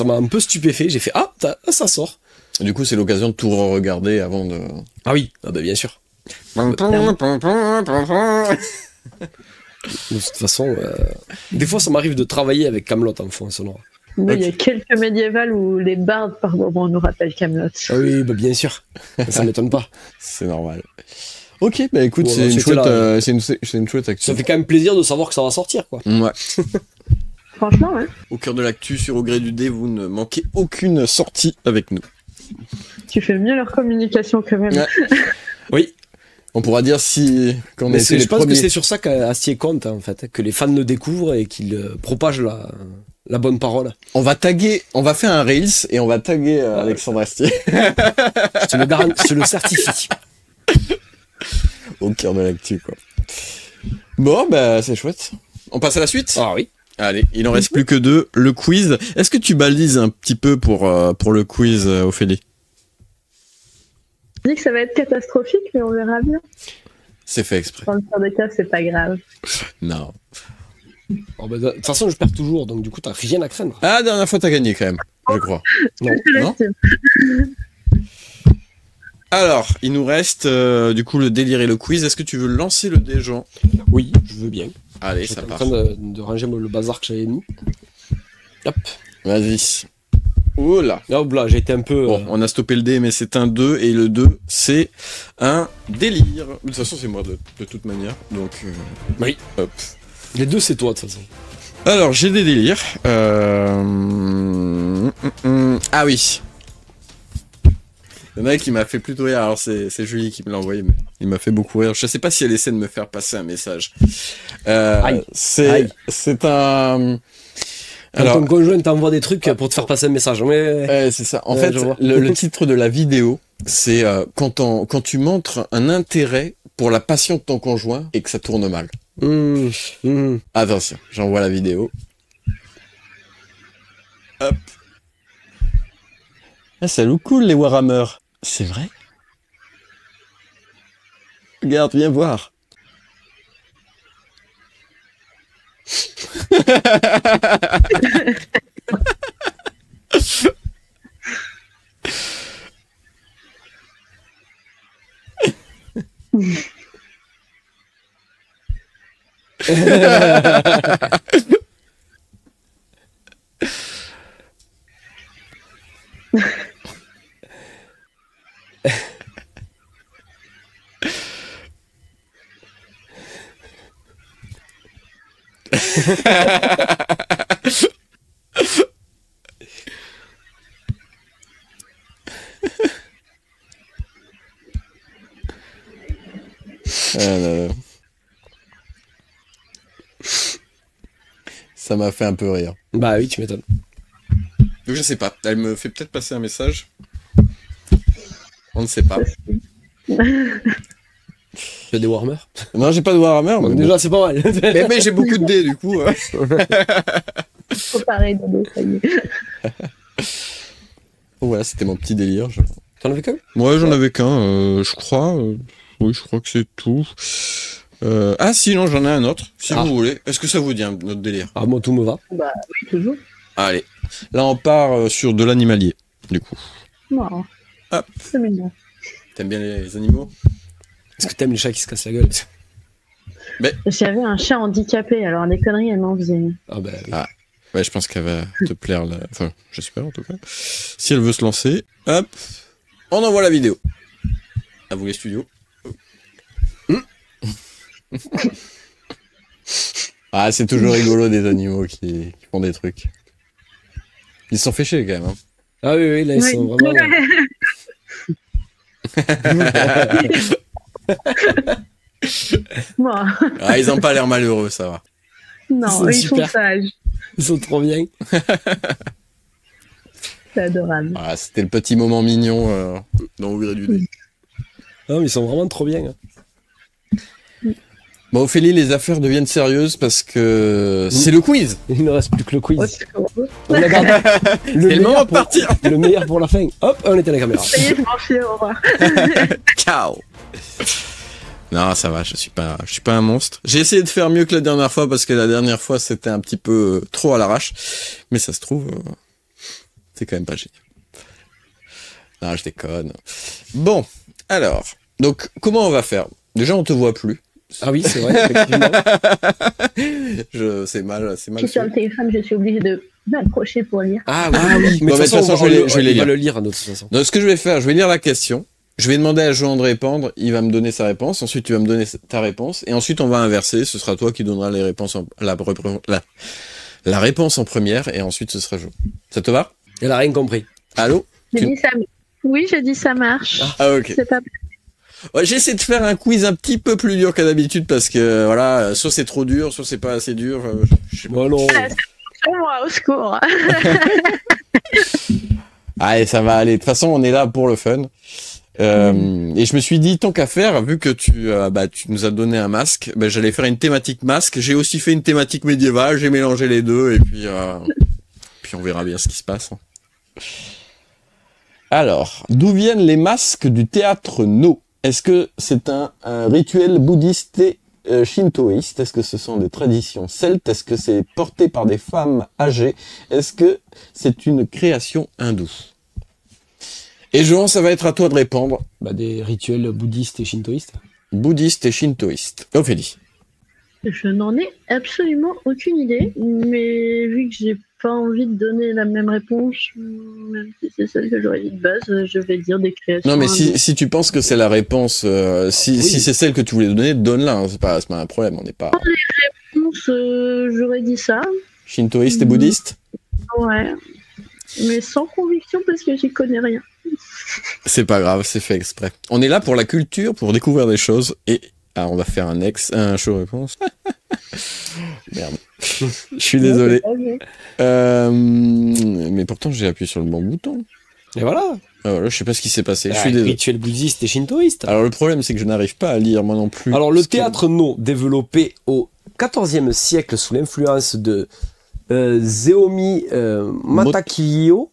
m'a un peu stupéfait. J'ai fait ça sort. Du coup, c'est l'occasion de tout re-regarder avant de... Ah oui, bah bien sûr. De toute façon, des fois, ça m'arrive de travailler avec Kaamelott en fond sonore. Il y a quelques médiévales où les bardes, par moment, nous rappellent Kaamelott. Ah oui, bah bien sûr. Ça m'étonne pas. C'est normal. Ok, bah écoute, c'est une chouette actu. Ça fait quand même plaisir de savoir que ça va sortir, quoi. Ouais. Franchement, ouais. Au cœur de l'actu, sur Au gré du dé, vous ne manquez aucune sortie avec nous. Tu fais mieux leur communication quand même. Ouais. Oui. On pourra dire si... Je pense que c'est sur ça qu'Astier compte, en fait. Que les fans le découvrent et qu'ils propagent la bonne parole. On va faire un Reels et on va taguer Alexandre Astier. Je te le garantis, je te le certifie. Au cœur de l'actu, quoi. Bon, bah, c'est chouette. On passe à la suite? Ah oui. Allez, il en reste plus que 2. Le quiz. Est-ce que tu balises un petit peu pour le quiz, Ophélie? Je dis que ça va être catastrophique, mais on verra bien. C'est fait exprès. Dans le pire des cas, c'est pas grave. Non. Oh bah, de toute façon, je perds toujours, donc du coup, t'as rien à craindre. Ah, la dernière fois, t'as gagné quand même, je crois. Non. Alors, il nous reste du coup le délire et le quiz. Est-ce que tu veux lancer le dé, Jean? Oui, je veux bien. Allez, ça part. Je suis en train de ranger le bazar que j'avais mis. Hop. Vas-y. Oula. Hop là, j'ai été un peu... Bon, on a stoppé le dé, mais c'est un 2, et le 2, c'est un délire. De toute façon, c'est moi de toute manière, donc... Oui. Hop. Les 2, c'est toi, de toute façon. Alors, j'ai des délires. Ah oui. Il y en a qui m'a fait plutôt rire, alors c'est Julie qui me l'a envoyé, mais il m'a fait beaucoup rire. Je sais pas si elle essaie de me faire passer un message. C'est un... Alors, ton conjoint t'envoie des trucs pour te faire passer un message. Mais... c'est ça. En fait, le titre de la vidéo, c'est quand tu montres un intérêt pour la passion de ton conjoint et que ça tourne mal. Attention, j'envoie la vidéo. Hop. Ah, ça look cool les Warhammer. C'est vrai? Regarde, viens voir. Ça m'a fait un peu rire. Bah oui, tu m'étonnes. Donc je sais pas, elle me fait peut-être passer un message. On ne sait pas. J'ai des Warhammer. Non, j'ai pas de Warhammer. Donc déjà, c'est pas mal. mais j'ai beaucoup de dés, du coup. Faut pareil de deux, ça y est. Voilà, c'était mon petit délire. T'en avais qu'un? Ouais, j'en avais qu'un, je crois. Oui, je crois que c'est tout. Ah, si, non, j'en ai un autre, si vous voulez. Est-ce que ça vous dit, notre délire? Ah, moi, tout me va. Bah oui, toujours. Allez. Là, on part sur de l'animalier, du coup. Non. Hop. C'est mignon. T'aimes bien les animaux? Est-ce que t'aimes les chats qui se cassent la gueule? J'avais un chat handicapé, alors les conneries, elle m'en faisait. Ah bah oui. Ah. Ouais, je pense qu'elle va te plaire. Enfin, j'espère en tout cas. Si elle veut se lancer, hop, on envoie la vidéo. À vous les studios. Ah, c'est toujours rigolo des animaux qui font des trucs. Ils se sont fait chier quand même. Hein. Ah oui, oui, là ils sont vraiment... Moi. Ah, ils ont pas l'air malheureux, ça va. Non, ils sont sages. Ils sont trop bien. C'est adorable. Ah, c'était le petit moment mignon dans Ouvrir du nez. Non, mais ils sont vraiment trop bien. Bon, Ophélie, les affaires deviennent sérieuses parce que c'est le quiz. Il ne reste plus que le quiz. On a gardé le moment de partir. Le meilleur pour la fin. Hop, on était à la caméra. Ça y est, je m'en fais, au revoir. Ciao. Non, ça va, je suis pas un monstre. J'ai essayé de faire mieux que la dernière fois parce que la dernière fois c'était un petit peu trop à l'arrache. Mais ça se trouve, c'est quand même pas génial. Non, je déconne. Bon, alors, donc comment on va faire? Déjà, on te voit plus. Ah oui, c'est vrai, effectivement. C'est mal. Je suis sur le téléphone, je suis obligé de m'approcher pour lire. Ah oui. Mais de toute façon, je vais le lire de toute façon. Donc, ce que je vais faire, je vais lire la question. Je vais demander à Johan de répondre, il va me donner sa réponse, ensuite tu vas me donner ta réponse, et ensuite on va inverser, ce sera toi qui donneras les réponses la réponse en première, et ensuite ce sera Johan. Ça te va? Elle a rien compris. Allô? Oui, j'ai dit ça marche. Ah ok. C'est pas... Ouais, j'essaie de faire un quiz un petit peu plus dur qu'à d'habitude, parce que voilà, soit c'est trop dur, soit c'est pas assez dur. Bon, non. Moi, au secours. Allez, ça va aller. De toute façon, on est là pour le fun. Et je me suis dit, tant qu'à faire, vu que tu nous as donné un masque, j'allais faire une thématique masque. J'ai aussi fait une thématique médiévale, j'ai mélangé les deux, et puis on verra bien ce qui se passe. Alors, d'où viennent les masques du théâtre No? Est-ce que c'est un rituel bouddhiste et shintoïste? Est-ce que ce sont des traditions celtes? Est-ce que c'est porté par des femmes âgées? Est-ce que c'est une création hindoue? Et Johan, ça va être à toi de répondre. Des rituels bouddhistes et shintoïstes. Bouddhistes et shintoïstes. Ophélie. Je n'en ai absolument aucune idée, mais vu que j'ai pas envie de donner la même réponse, même si c'est celle que j'aurais dit de base, je vais dire des créations. Non, mais si tu penses que c'est la réponse, si c'est celle que tu voulais donner, donne-la. Hein, c'est pas un problème, on n'est pas... Les réponses, j'aurais dit ça. Shintoïste et bouddhiste? Ouais. Mais sans conviction parce que j'y connais rien. C'est pas grave, c'est fait exprès. On est là pour la culture, pour découvrir des choses, et on va faire un show réponse. Merde. Je suis désolé. Mais pourtant j'ai appuyé sur le bon bouton. Et voilà. Ah voilà, je sais pas ce qui s'est passé. Je suis désolé. Rituel bouddhiste et shintoïste. Alors le problème c'est que je n'arrive pas à lire moi non plus. Alors le théâtre No, développé au XIVe siècle sous l'influence de Zeomi Matakio,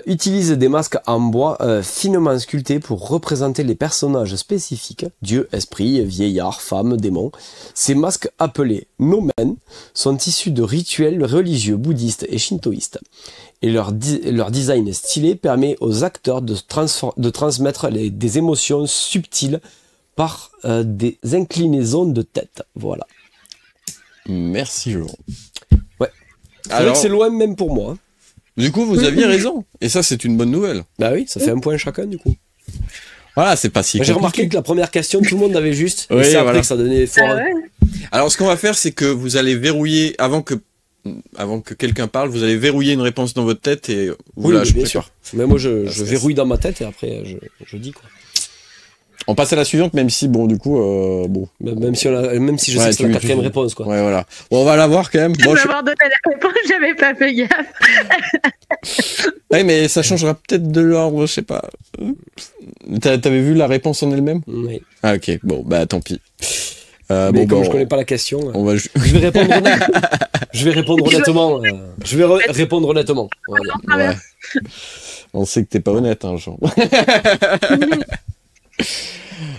utilise des masques en bois finement sculptés pour représenter les personnages spécifiques, dieux, esprits, vieillards, femmes, démons. Ces masques appelés nomen sont issus de rituels religieux bouddhistes et shintoïstes. Et leur design stylé permet aux acteurs de transmettre des émotions subtiles par des inclinaisons de tête. Voilà. Merci Johan. Ouais. C'est vrai que c'est loin même pour moi. Hein. Du coup, vous aviez raison. Et ça, c'est une bonne nouvelle. Bah oui, ça fait un point chacun, du coup. Voilà, c'est pas si compliqué. J'ai remarqué que la première question, tout le monde avait juste. Oui, et c'est après voilà. que ça donnait fort. Ah ouais. Alors, ce qu'on va faire, c'est que vous allez verrouiller, avant que quelqu'un parle, vous allez verrouiller une réponse dans votre tête et vous la bien sûr. Mais moi, je verrouille dans ma tête et après, je dis quoi. On passe à la suivante, même si, bon, du coup, bon. Même si je sais que c'est la quatrième réponse, quoi. Ouais, voilà. Bon, on va la voir quand même. Bon, m'avoir donné la réponse, j'avais pas fait gaffe. Oui, mais ça changera peut-être de l'ordre, je sais pas. T'avais vu la réponse en elle-même? Oui. Ah, ok. Bon, bah, tant pis. Mais comme je connais pas la question, je vais répondre honnêtement. Je vais répondre honnêtement. Je vais répondre honnêtement. On va dire. Ouais. On sait que t'es pas honnête, hein, Jean.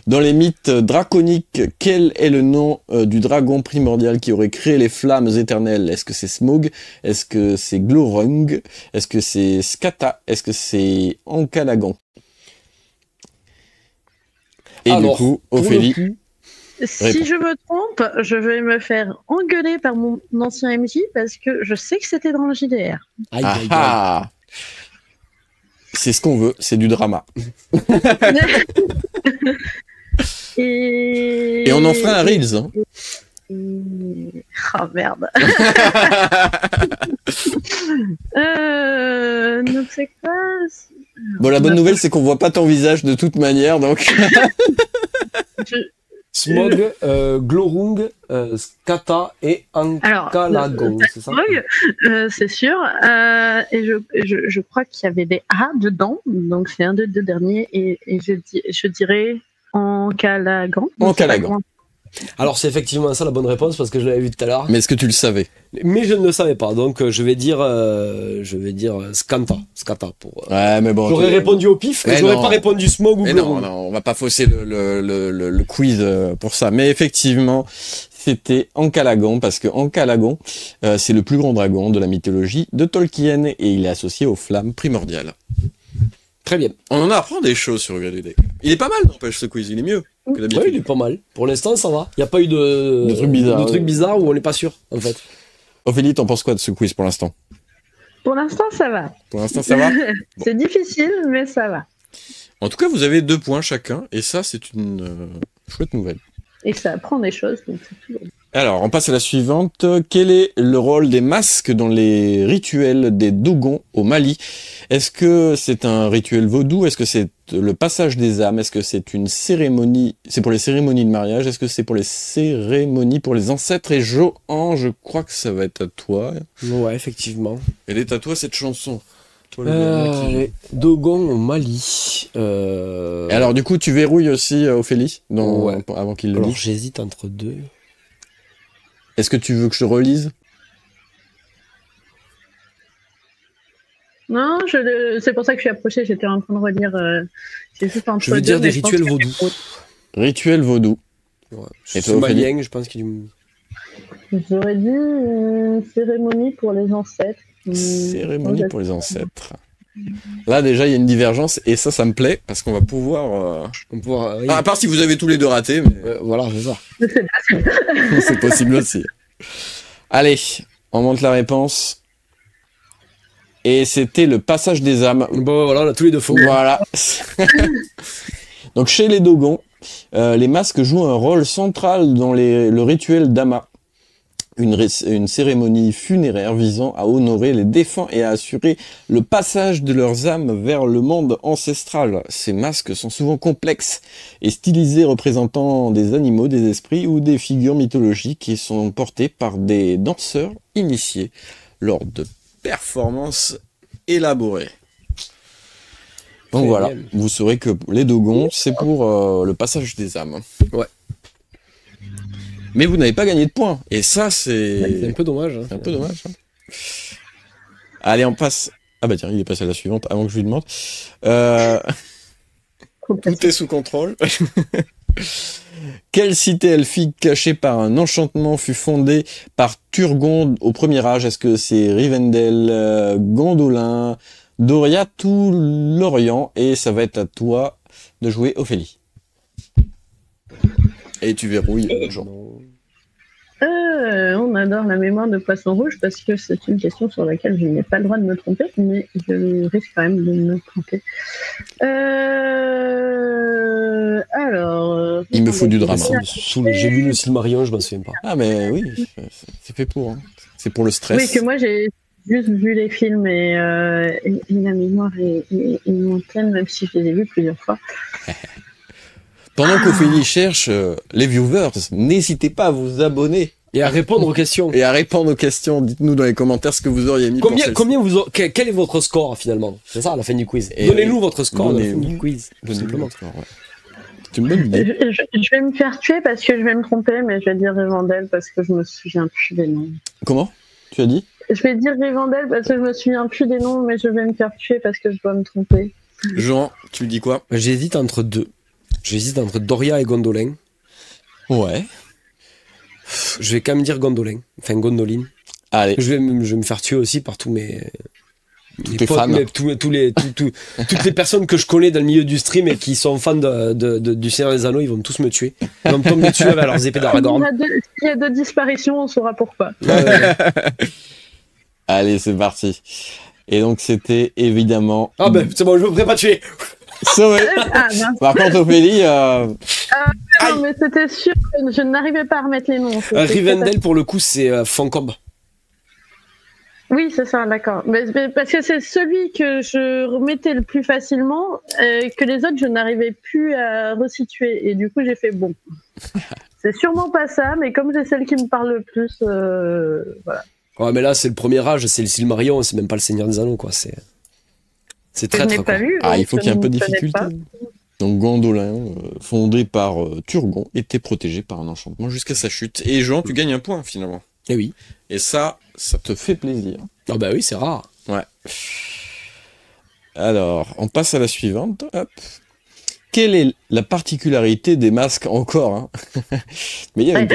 Dans les mythes draconiques, quel est le nom du dragon primordial qui aurait créé les flammes éternelles? Est-ce que c'est Smaug? Est-ce que c'est Glorung? Est-ce que c'est Skata? Est-ce que c'est Ankalagon? Et alors, du coup, Ophélie... Si je me trompe, je vais me faire engueuler par mon ancien MJ parce que je sais que c'était dans le JDR. Ah, c'est ce qu'on veut, c'est du drama. Et on en fera un Reels. Hein. Oh merde. Donc c'est quoi? Bon, la bonne nouvelle, c'est qu'on voit pas ton visage de toute manière, donc... Smaug, Glorung, Skata et Ankalagon, c'est ça? Smaug, c'est sûr. Et je crois qu'il y avait des A dedans, donc c'est un des deux derniers. Et je dirais Ankalagon. Ankalagon. Alors c'est effectivement ça la bonne réponse parce que je l'avais vu tout à l'heure. Mais est-ce que tu le savais? Mais je ne le savais pas, donc je vais dire Skata pour. Ouais, mais bon. J'aurais répondu au pif, et j'aurais pas répondu Smaug ou Glorung. Non, on va pas fausser le quiz pour ça. Mais effectivement, c'était Ankalagon parce que Ankalagon, c'est le plus grand dragon de la mythologie de Tolkien et il est associé aux flammes primordiales. Très bien. On en apprend des choses sur Gradudec. Il est pas mal, n'empêche, ce quiz. Il est mieux que d'habitude. Oui, il est pas mal. Pour l'instant, ça va. Il n'y a pas eu de trucs bizarres où on n'est pas sûr, en fait. Ophélie, t'en penses quoi de ce quiz pour l'instant? Pour l'instant, ça va. Pour l'instant, ça va. C'est difficile, mais ça va. En tout cas, vous avez 2 points chacun, et ça, c'est une chouette nouvelle. Et ça apprend des choses, donc c'est toujours bien. Alors, on passe à la suivante. Quel est le rôle des masques dans les rituels des Dogons au Mali? Est-ce que c'est un rituel vaudou? Est-ce que c'est le passage des âmes? Est-ce que c'est une cérémonie? C'est pour les cérémonies de mariage? Est-ce que c'est pour les cérémonies pour les ancêtres? Et Johan, je crois que ça va être à toi. Ouais, effectivement. Elle est à toi, cette chanson. Les Dogons au Mali. Et alors, du coup, tu verrouilles aussi Ophélie avant qu'il le dise. Alors, j'hésite entre deux. Est-ce que tu veux que je relise? Non, c'est pour ça que je suis approchée, j'étais en train de relire. Je veux dire des rituels vaudous. Rituels vaudous. Ouais. C'est malien, je pense qu'il... J'aurais dit une cérémonie pour les ancêtres. Cérémonie pour les ancêtres. Là, déjà, il y a une divergence, et ça me plaît, parce qu'on va pouvoir... oui. À part si vous avez tous les deux ratés, mais... voilà, c'est ça. C'est possible aussi. Allez, on monte la réponse. Et c'était le passage des âmes. Bon, voilà, on a tous les deux faux. Voilà. Donc, chez les Dogons, les masques jouent un rôle central dans le rituel d'Ama. Une cérémonie funéraire visant à honorer les défunts et à assurer le passage de leurs âmes vers le monde ancestral. Ces masques sont souvent complexes et stylisés, représentant des animaux, des esprits ou des figures mythologiques qui sont portés par des danseurs initiés lors de performances élaborées. Donc voilà, vous saurez que les Dogons, c'est pour le passage des âmes. Ouais. Mais vous n'avez pas gagné de points. Et ça, c'est... un peu dommage. C'est un peu dommage. Hein. Allez, on passe... Ah bah tiens, il est passé à la suivante, avant que je lui demande. Tout est sous contrôle. Quelle cité elfique cachée par un enchantement fut fondée par Turgon au premier âge? Est-ce que c'est Rivendell, Gondolin, Doriath ou Lorient? Et ça va être à toi de jouer Ophélie. Et tu verrouilles l'autre jour. On a j'adore la mémoire de poisson rouge parce que c'est une question sur laquelle je n'ai pas le droit de me tromper, mais je risque quand même de me tromper. Alors. Il me faut du drama. J'ai lu le Silmarillion, je m'en souviens pas. Ah, mais oui, c'est fait pour. Hein. C'est pour le stress. Oui, que moi j'ai juste vu les films et la mémoire est montaine, même si je les ai vus plusieurs fois. Pendant qu'Ophélie cherche, les viewers, n'hésitez pas à vous abonner. Et à répondre aux questions. Dites-nous dans les commentaires ce que vous auriez mis. Quel est votre score finalement? C'est ça à la fin du quiz. Donnez-nous votre score à la fin du quiz. Tout simplement. C'est une bonne idée. Je vais me faire tuer parce que je vais me tromper, mais je vais dire Rivendell parce que je me souviens plus des noms. Comment? Tu as dit? Je vais dire Rivendell parce que je me souviens plus des noms, mais je vais me faire tuer parce que je dois me tromper. Jean, tu dis quoi? J'hésite entre deux. J'hésite entre Doria et Gondolin. Ouais. Je vais quand même dire Gondolin. Enfin, Gondoline. Allez. Je vais me faire tuer aussi par tous mes... Toutes les fans. Toutes les personnes que je connais dans le milieu du stream et qui sont fans du Seigneur des Anneaux, ils vont tous me tuer. Ils vont me tomber dessus avec leurs épées d'Aragorn. S'il y a deux disparitions, on saura pourquoi. Allez, c'est parti. Et donc, c'était évidemment... Ah ben, c'est bon, je me ferai pas tuer. Sauvé. Par contre, Ophélie... non, mais c'était sûr que je n'arrivais pas à remettre les noms. Rivendell, pour le coup, c'est Foncombe. Oui, c'est ça, d'accord. Mais parce que c'est celui que je remettais le plus facilement, que les autres, je n'arrivais plus à resituer. Et du coup, j'ai fait bon. C'est sûrement pas ça, mais comme c'est celle qui me parle le plus, voilà. Ouais, mais là, c'est le premier âge, c'est le Silmarillion, c'est même pas le Seigneur des Anneaux, quoi. C'est très très. Pas lu, il faut qu'il y ait un peu de difficulté. Donc Gondolin, fondé par Turgon, était protégé par un enchantement jusqu'à sa chute. Et Jean, tu gagnes un point finalement. Eh oui. Et ça te fait plaisir. Ah bah oui, c'est rare. Ouais. Alors, on passe à la suivante. Hop. Quelle est la particularité des masques encore, hein? Mais il y a une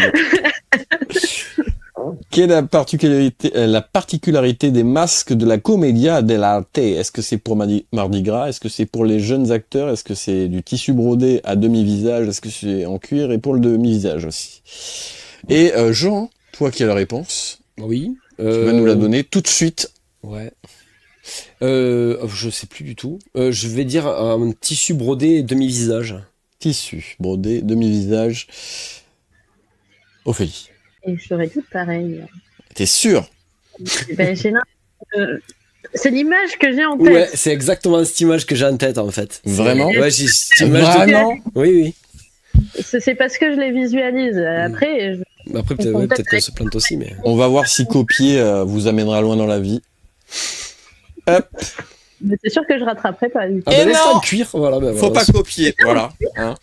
Quelle est la particularité des masques de la Commedia dell'arte? Est-ce que c'est pour Mardi Gras? Est-ce que c'est pour les jeunes acteurs? Est-ce que c'est du tissu brodé à demi-visage? Est-ce que c'est en cuir et pour le demi-visage aussi? Et Jean, toi qui as la réponse, oui, tu vas nous la donner tout de suite. Ouais. Je sais plus du tout. Je vais dire un tissu brodé demi-visage. Tissu brodé demi-visage. Ophélie. Et j'aurais dit pareil. T'es sûr? Ben, c'est l'image que j'ai en tête. Ouais, c'est exactement cette image que j'ai en tête en fait. Vraiment? Ouais, j'ai cette image. Vraiment? Oui. C'est parce que je les visualise. Après, peut-être qu'on se plante aussi, mais. On va voir si copier vous amènera loin dans la vie. Hop. Mais c'est sûr que je rattraperai pas. Laisse-toi en cuir, voilà. Faut pas copier, voilà. Hein.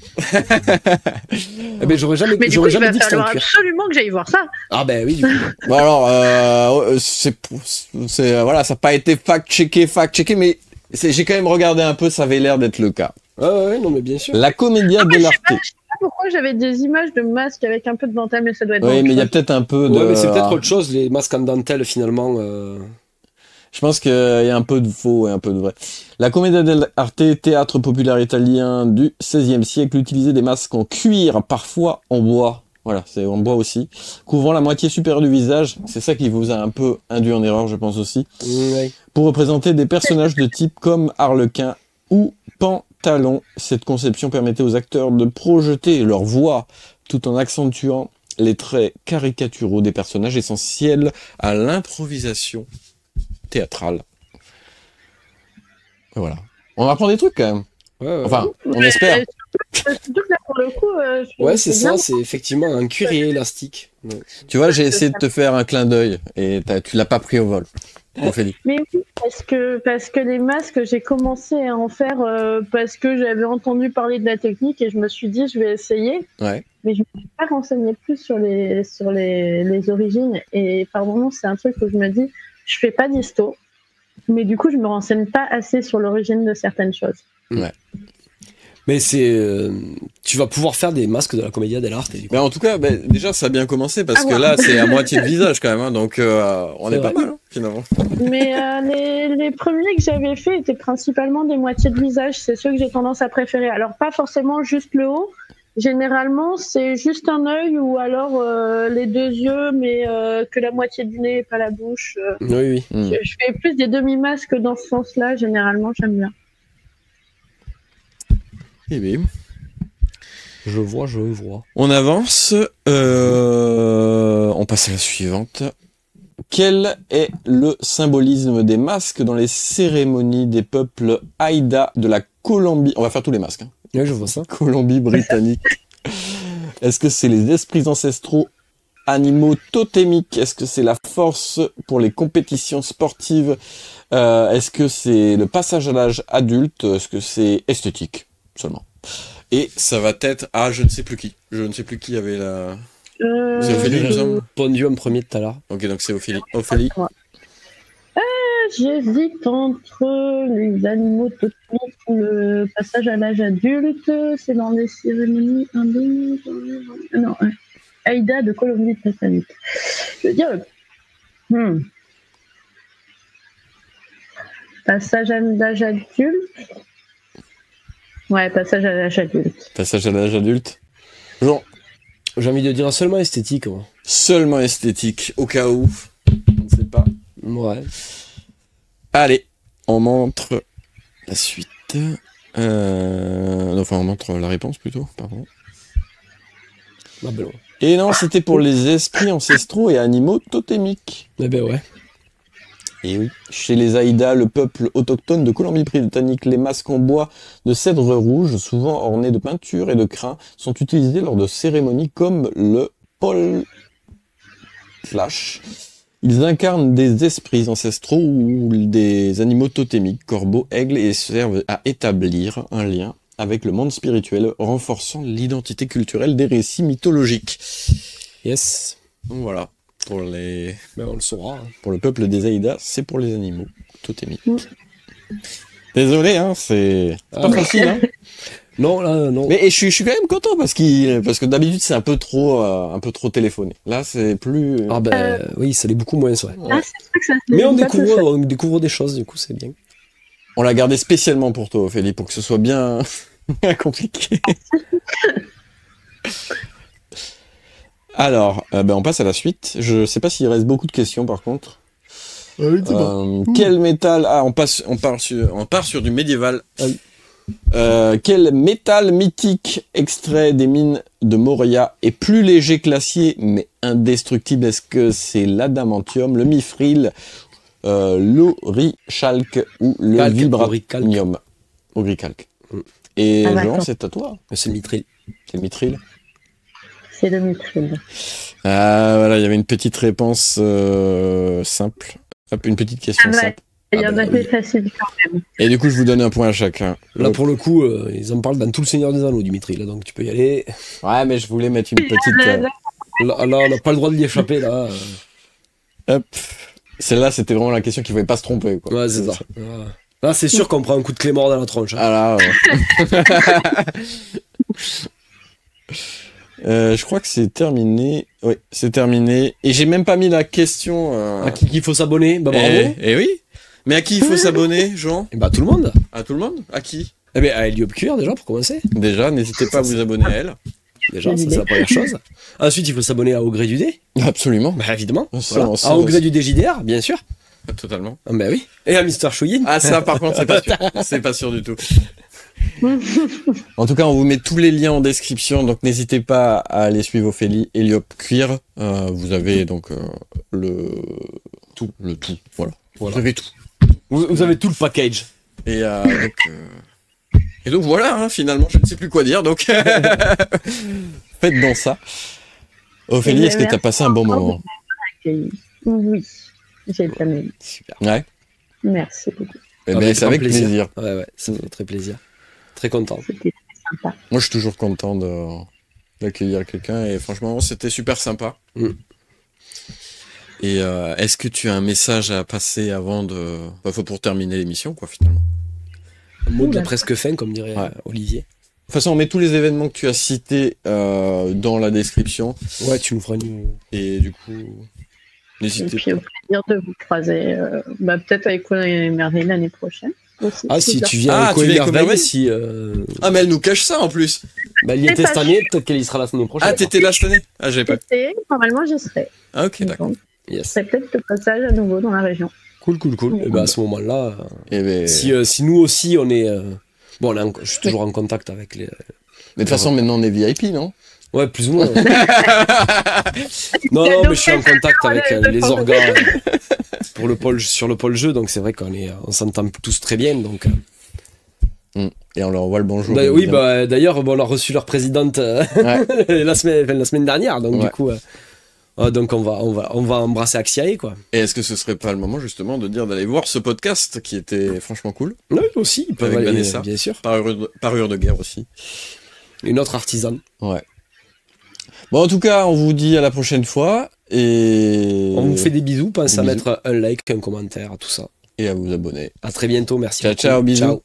J'aurais jamais dit que c'était en cuir. Il va falloir absolument que j'aille voir ça. Ah ben oui, du coup. Bon alors, voilà, ça n'a pas été fact-checké, mais j'ai quand même regardé un peu, ça avait l'air d'être le cas. Ouais, non mais bien sûr. La Commedia dell'arte. Je sais pas pourquoi j'avais des images de masques avec un peu de dentelle, mais ça doit être... Oui, mais il y a peut-être un peu de... Ouais, mais c'est peut-être autre chose, les masques en dentelle, finalement... Je pense qu'il y a un peu de faux et un peu de vrai. La Commedia dell'arte, théâtre populaire italien du XVIe siècle, utilisait des masques en cuir, parfois en bois. Voilà, c'est en bois aussi. Couvrant la moitié supérieure du visage. C'est ça qui vous a un peu induit en erreur, je pense aussi. Oui. Pour représenter des personnages de type comme Harlequin ou Pantalon. Cette conception permettait aux acteurs de projeter leur voix tout en accentuant les traits caricaturaux des personnages essentiels à l'improvisation théâtrale. Et voilà. On apprend des trucs quand même. Ouais. Enfin, on espère. Surtout que là, pour le coup, ouais, c'est ça, c'est effectivement un cuirier élastique. Ouais. Tu vois, j'ai essayé de te faire un clin d'œil et tu l'as pas pris au vol. Ophélie. Mais oui, parce que les masques, j'ai commencé à en faire parce que j'avais entendu parler de la technique et je me suis dit, je vais essayer. Ouais. Mais je ne me suis pas renseignée plus sur les origines. Et par moments, c'est un truc où je me dis, je fais pas d'histo, mais du coup, je me renseigne pas assez sur l'origine de certaines choses. Ouais. Mais tu vas pouvoir faire des masques de la Commedia dell'arte. Mais en tout cas, déjà, ça a bien commencé parce que là, c'est à moitié de visage quand même. Hein, donc, on est pas mal, hein, finalement. Mais les premiers que j'avais fait étaient principalement des moitiés de visage. C'est ceux que j'ai tendance à préférer. Alors, pas forcément juste le haut. Généralement, c'est juste un œil ou alors les deux yeux, mais que la moitié du nez et pas la bouche. Oui. Je fais plus des demi-masques dans ce sens-là, généralement, j'aime bien. Eh bien. Je vois. On avance. On passe à la suivante. Quel est le symbolisme des masques dans les cérémonies des peuples Haïda de la Colombie? On va faire tous les masques. Hein. Oui, je vois ça. Colombie-Britannique. Est-ce que c'est les esprits ancestraux, animaux totémiques? Est-ce que c'est la force pour les compétitions sportives? Est-ce que c'est le passage à l'âge adulte? Est-ce que c'est esthétique seulement? Et ça va être à je ne sais plus qui. Je ne sais plus qui avait la... C'est Ophélie, il me semble. Répondu en premier tout à l'heure. Ok, donc c'est Ophélie. Ophélie. J'hésite entre les animaux totémiques ou le passage à l'âge adulte. C'est dans les cérémonies hindoues. Non, Haïda de Colombie-Britannique. Je veux dire... Passage à l'âge adulte. Ouais, passage à l'âge adulte. Passage à l'âge adulte. Jean. J'ai envie de dire seulement esthétique. Moi. Seulement esthétique, au cas où. On ne sait pas. Ouais. Allez, on montre la suite. Enfin, on montre la réponse plutôt, pardon. Ah ben ouais. Et non, c'était pour les esprits ancestraux et animaux totémiques. Eh ben ouais. Et oui. Chez les Haïda, le peuple autochtone de Colombie-Britannique, les masques en bois de cèdre rouge, souvent ornés de peintures et de crins, sont utilisés lors de cérémonies comme le Paul Flash. Ils incarnent des esprits ancestraux ou des animaux totémiques, corbeaux, aigles, et servent à établir un lien avec le monde spirituel, renforçant l'identité culturelle des récits mythologiques. Yes. Donc voilà. Pour les... Ben on le saura. Hein. Pour le peuple des Haïda, c'est pour les animaux totémiques. Désolé, hein, c'est pas facile. Hein. Non, là, non. Mais je suis quand même content parce que d'habitude c'est un peu trop téléphoné. Là, c'est plus. Ah ben oui, ça l'est beaucoup moins, ouais. Ah, c'est vrai que ça Mais on découvre des choses, du coup, c'est bien. On l'a gardé spécialement pour toi, Ophélie, pour que ce soit bien compliqué. Alors, on passe à la suite. Je sais pas s'il reste beaucoup de questions par contre. Oui, quel métal... Ah, on part sur du médiéval. Quel métal mythique extrait des mines de Moria est plus léger que l'acier mais indestructible? Est-ce que c'est l'adamantium, le mithril, l'aurichalque ou le vibranium? Aurichalque. Et Jean, c'est à toi. C'est le mithril. C'est le mithril. C'est le mithril. Ah, voilà, il y avait une petite réponse simple. Hop, une petite question simple. Il y en a des faciles quand même. Et du coup, je vous donne un point à chacun. Là, pour le coup, ils en parlent dans tout le Seigneur des Anneaux du mithril, là, donc tu peux y aller. Ouais, mais je voulais mettre une petite... Là, on n'a pas le droit de y échapper, là. Hop. Celle-là, c'était vraiment la question qu'il ne fallait pas se tromper, quoi. Ouais, c'est ça. Voilà. Là, c'est sûr qu'on prend un coup de clé mort dans la tronche. Hein. Ah là, ouais. Je crois que c'est terminé. Oui, c'est terminé. Et j'ai même pas mis la question... À qui il faut s'abonner? Bah bravo. Eh oui. Mais à qui il faut s'abonner, Jean? Et bah tout le monde. À tout le monde? À qui? Eh bien à Heliop Cuir déjà pour commencer. Déjà, n'hésitez pas à vous abonner à elle. Déjà, ça c'est la première chose. Ensuite, il faut s'abonner à Au Gré du Dé. Absolument. Bah évidemment. Ça, voilà. À Au Gré du Dé JDR, bien sûr. Totalement. Ah, bah oui. Et à Mister Chouyin. Ah ça par contre, c'est pas sûr. C'est pas sûr du tout. En tout cas, on vous met tous les liens en description, donc n'hésitez pas à aller suivre Ophélie, Heliop Cuir. Vous avez donc le tout. Voilà. Vous avez tout. Vous avez tout le package. Et donc voilà, hein, finalement, je ne sais plus quoi dire, donc faites dans ça. Ophélie, est-ce que tu as passé un bon moment? Oui, j'ai bien aimé. Super. Ouais. Merci beaucoup. C'est avec plaisir. Ouais, ça fait très plaisir. Très content. C'était sympa. Moi, je suis toujours content d'accueillir quelqu'un et franchement, c'était super sympa. Et est-ce que tu as un message à passer avant de... Enfin, pour terminer l'émission, quoi, finalement. Un mot de la presque fin, comme dirait Olivier. De toute façon, on met tous les événements que tu as cités dans la description. Ouais, tu nous feras une... Et du coup, n'hésitez pas. Et puis au plaisir de vous croiser, peut-être avec Colin et Merveille l'année prochaine. aussi. Ah, si tu viens à Éco-Merveille si. Ah, mais elle nous cache ça en plus. Bah, il y était cette année, peut-être qu'elle y sera la semaine prochaine. Ah, t'étais là cette année? Ah, j'avais pas. Normalement, j'y serai. Ah, ok, d'accord. Je serai peut-être de passage à nouveau dans la région. Cool. Et ben à ce moment-là, ben... si nous aussi on est. Bon, je suis toujours en contact avec les. Mais de toute façon, maintenant on est VIP, non? Ouais, plus ou moins. non, mais je suis en contact avec les orgas sur le pôle jeu, donc c'est vrai on s'entend tous très bien. Donc, et on leur envoie le bonjour. Oui, d'ailleurs, on a reçu leur présidente la semaine dernière, donc du coup. Donc on va embrasser Axiae, quoi. Et est-ce que ce serait pas le moment justement de dire d'aller voir ce podcast qui était franchement cool? Oui, aussi, ils peuvent avec aller, Vanessa, bien sûr. Parure de guerre aussi. Une autre artisane. Ouais. Bon, en tout cas, on vous dit à la prochaine fois et on vous fait des bisous. Pensez à mettre un like, un commentaire, tout ça. Et à vous abonner. À très bientôt, merci. Ciao, bisous. Ciao.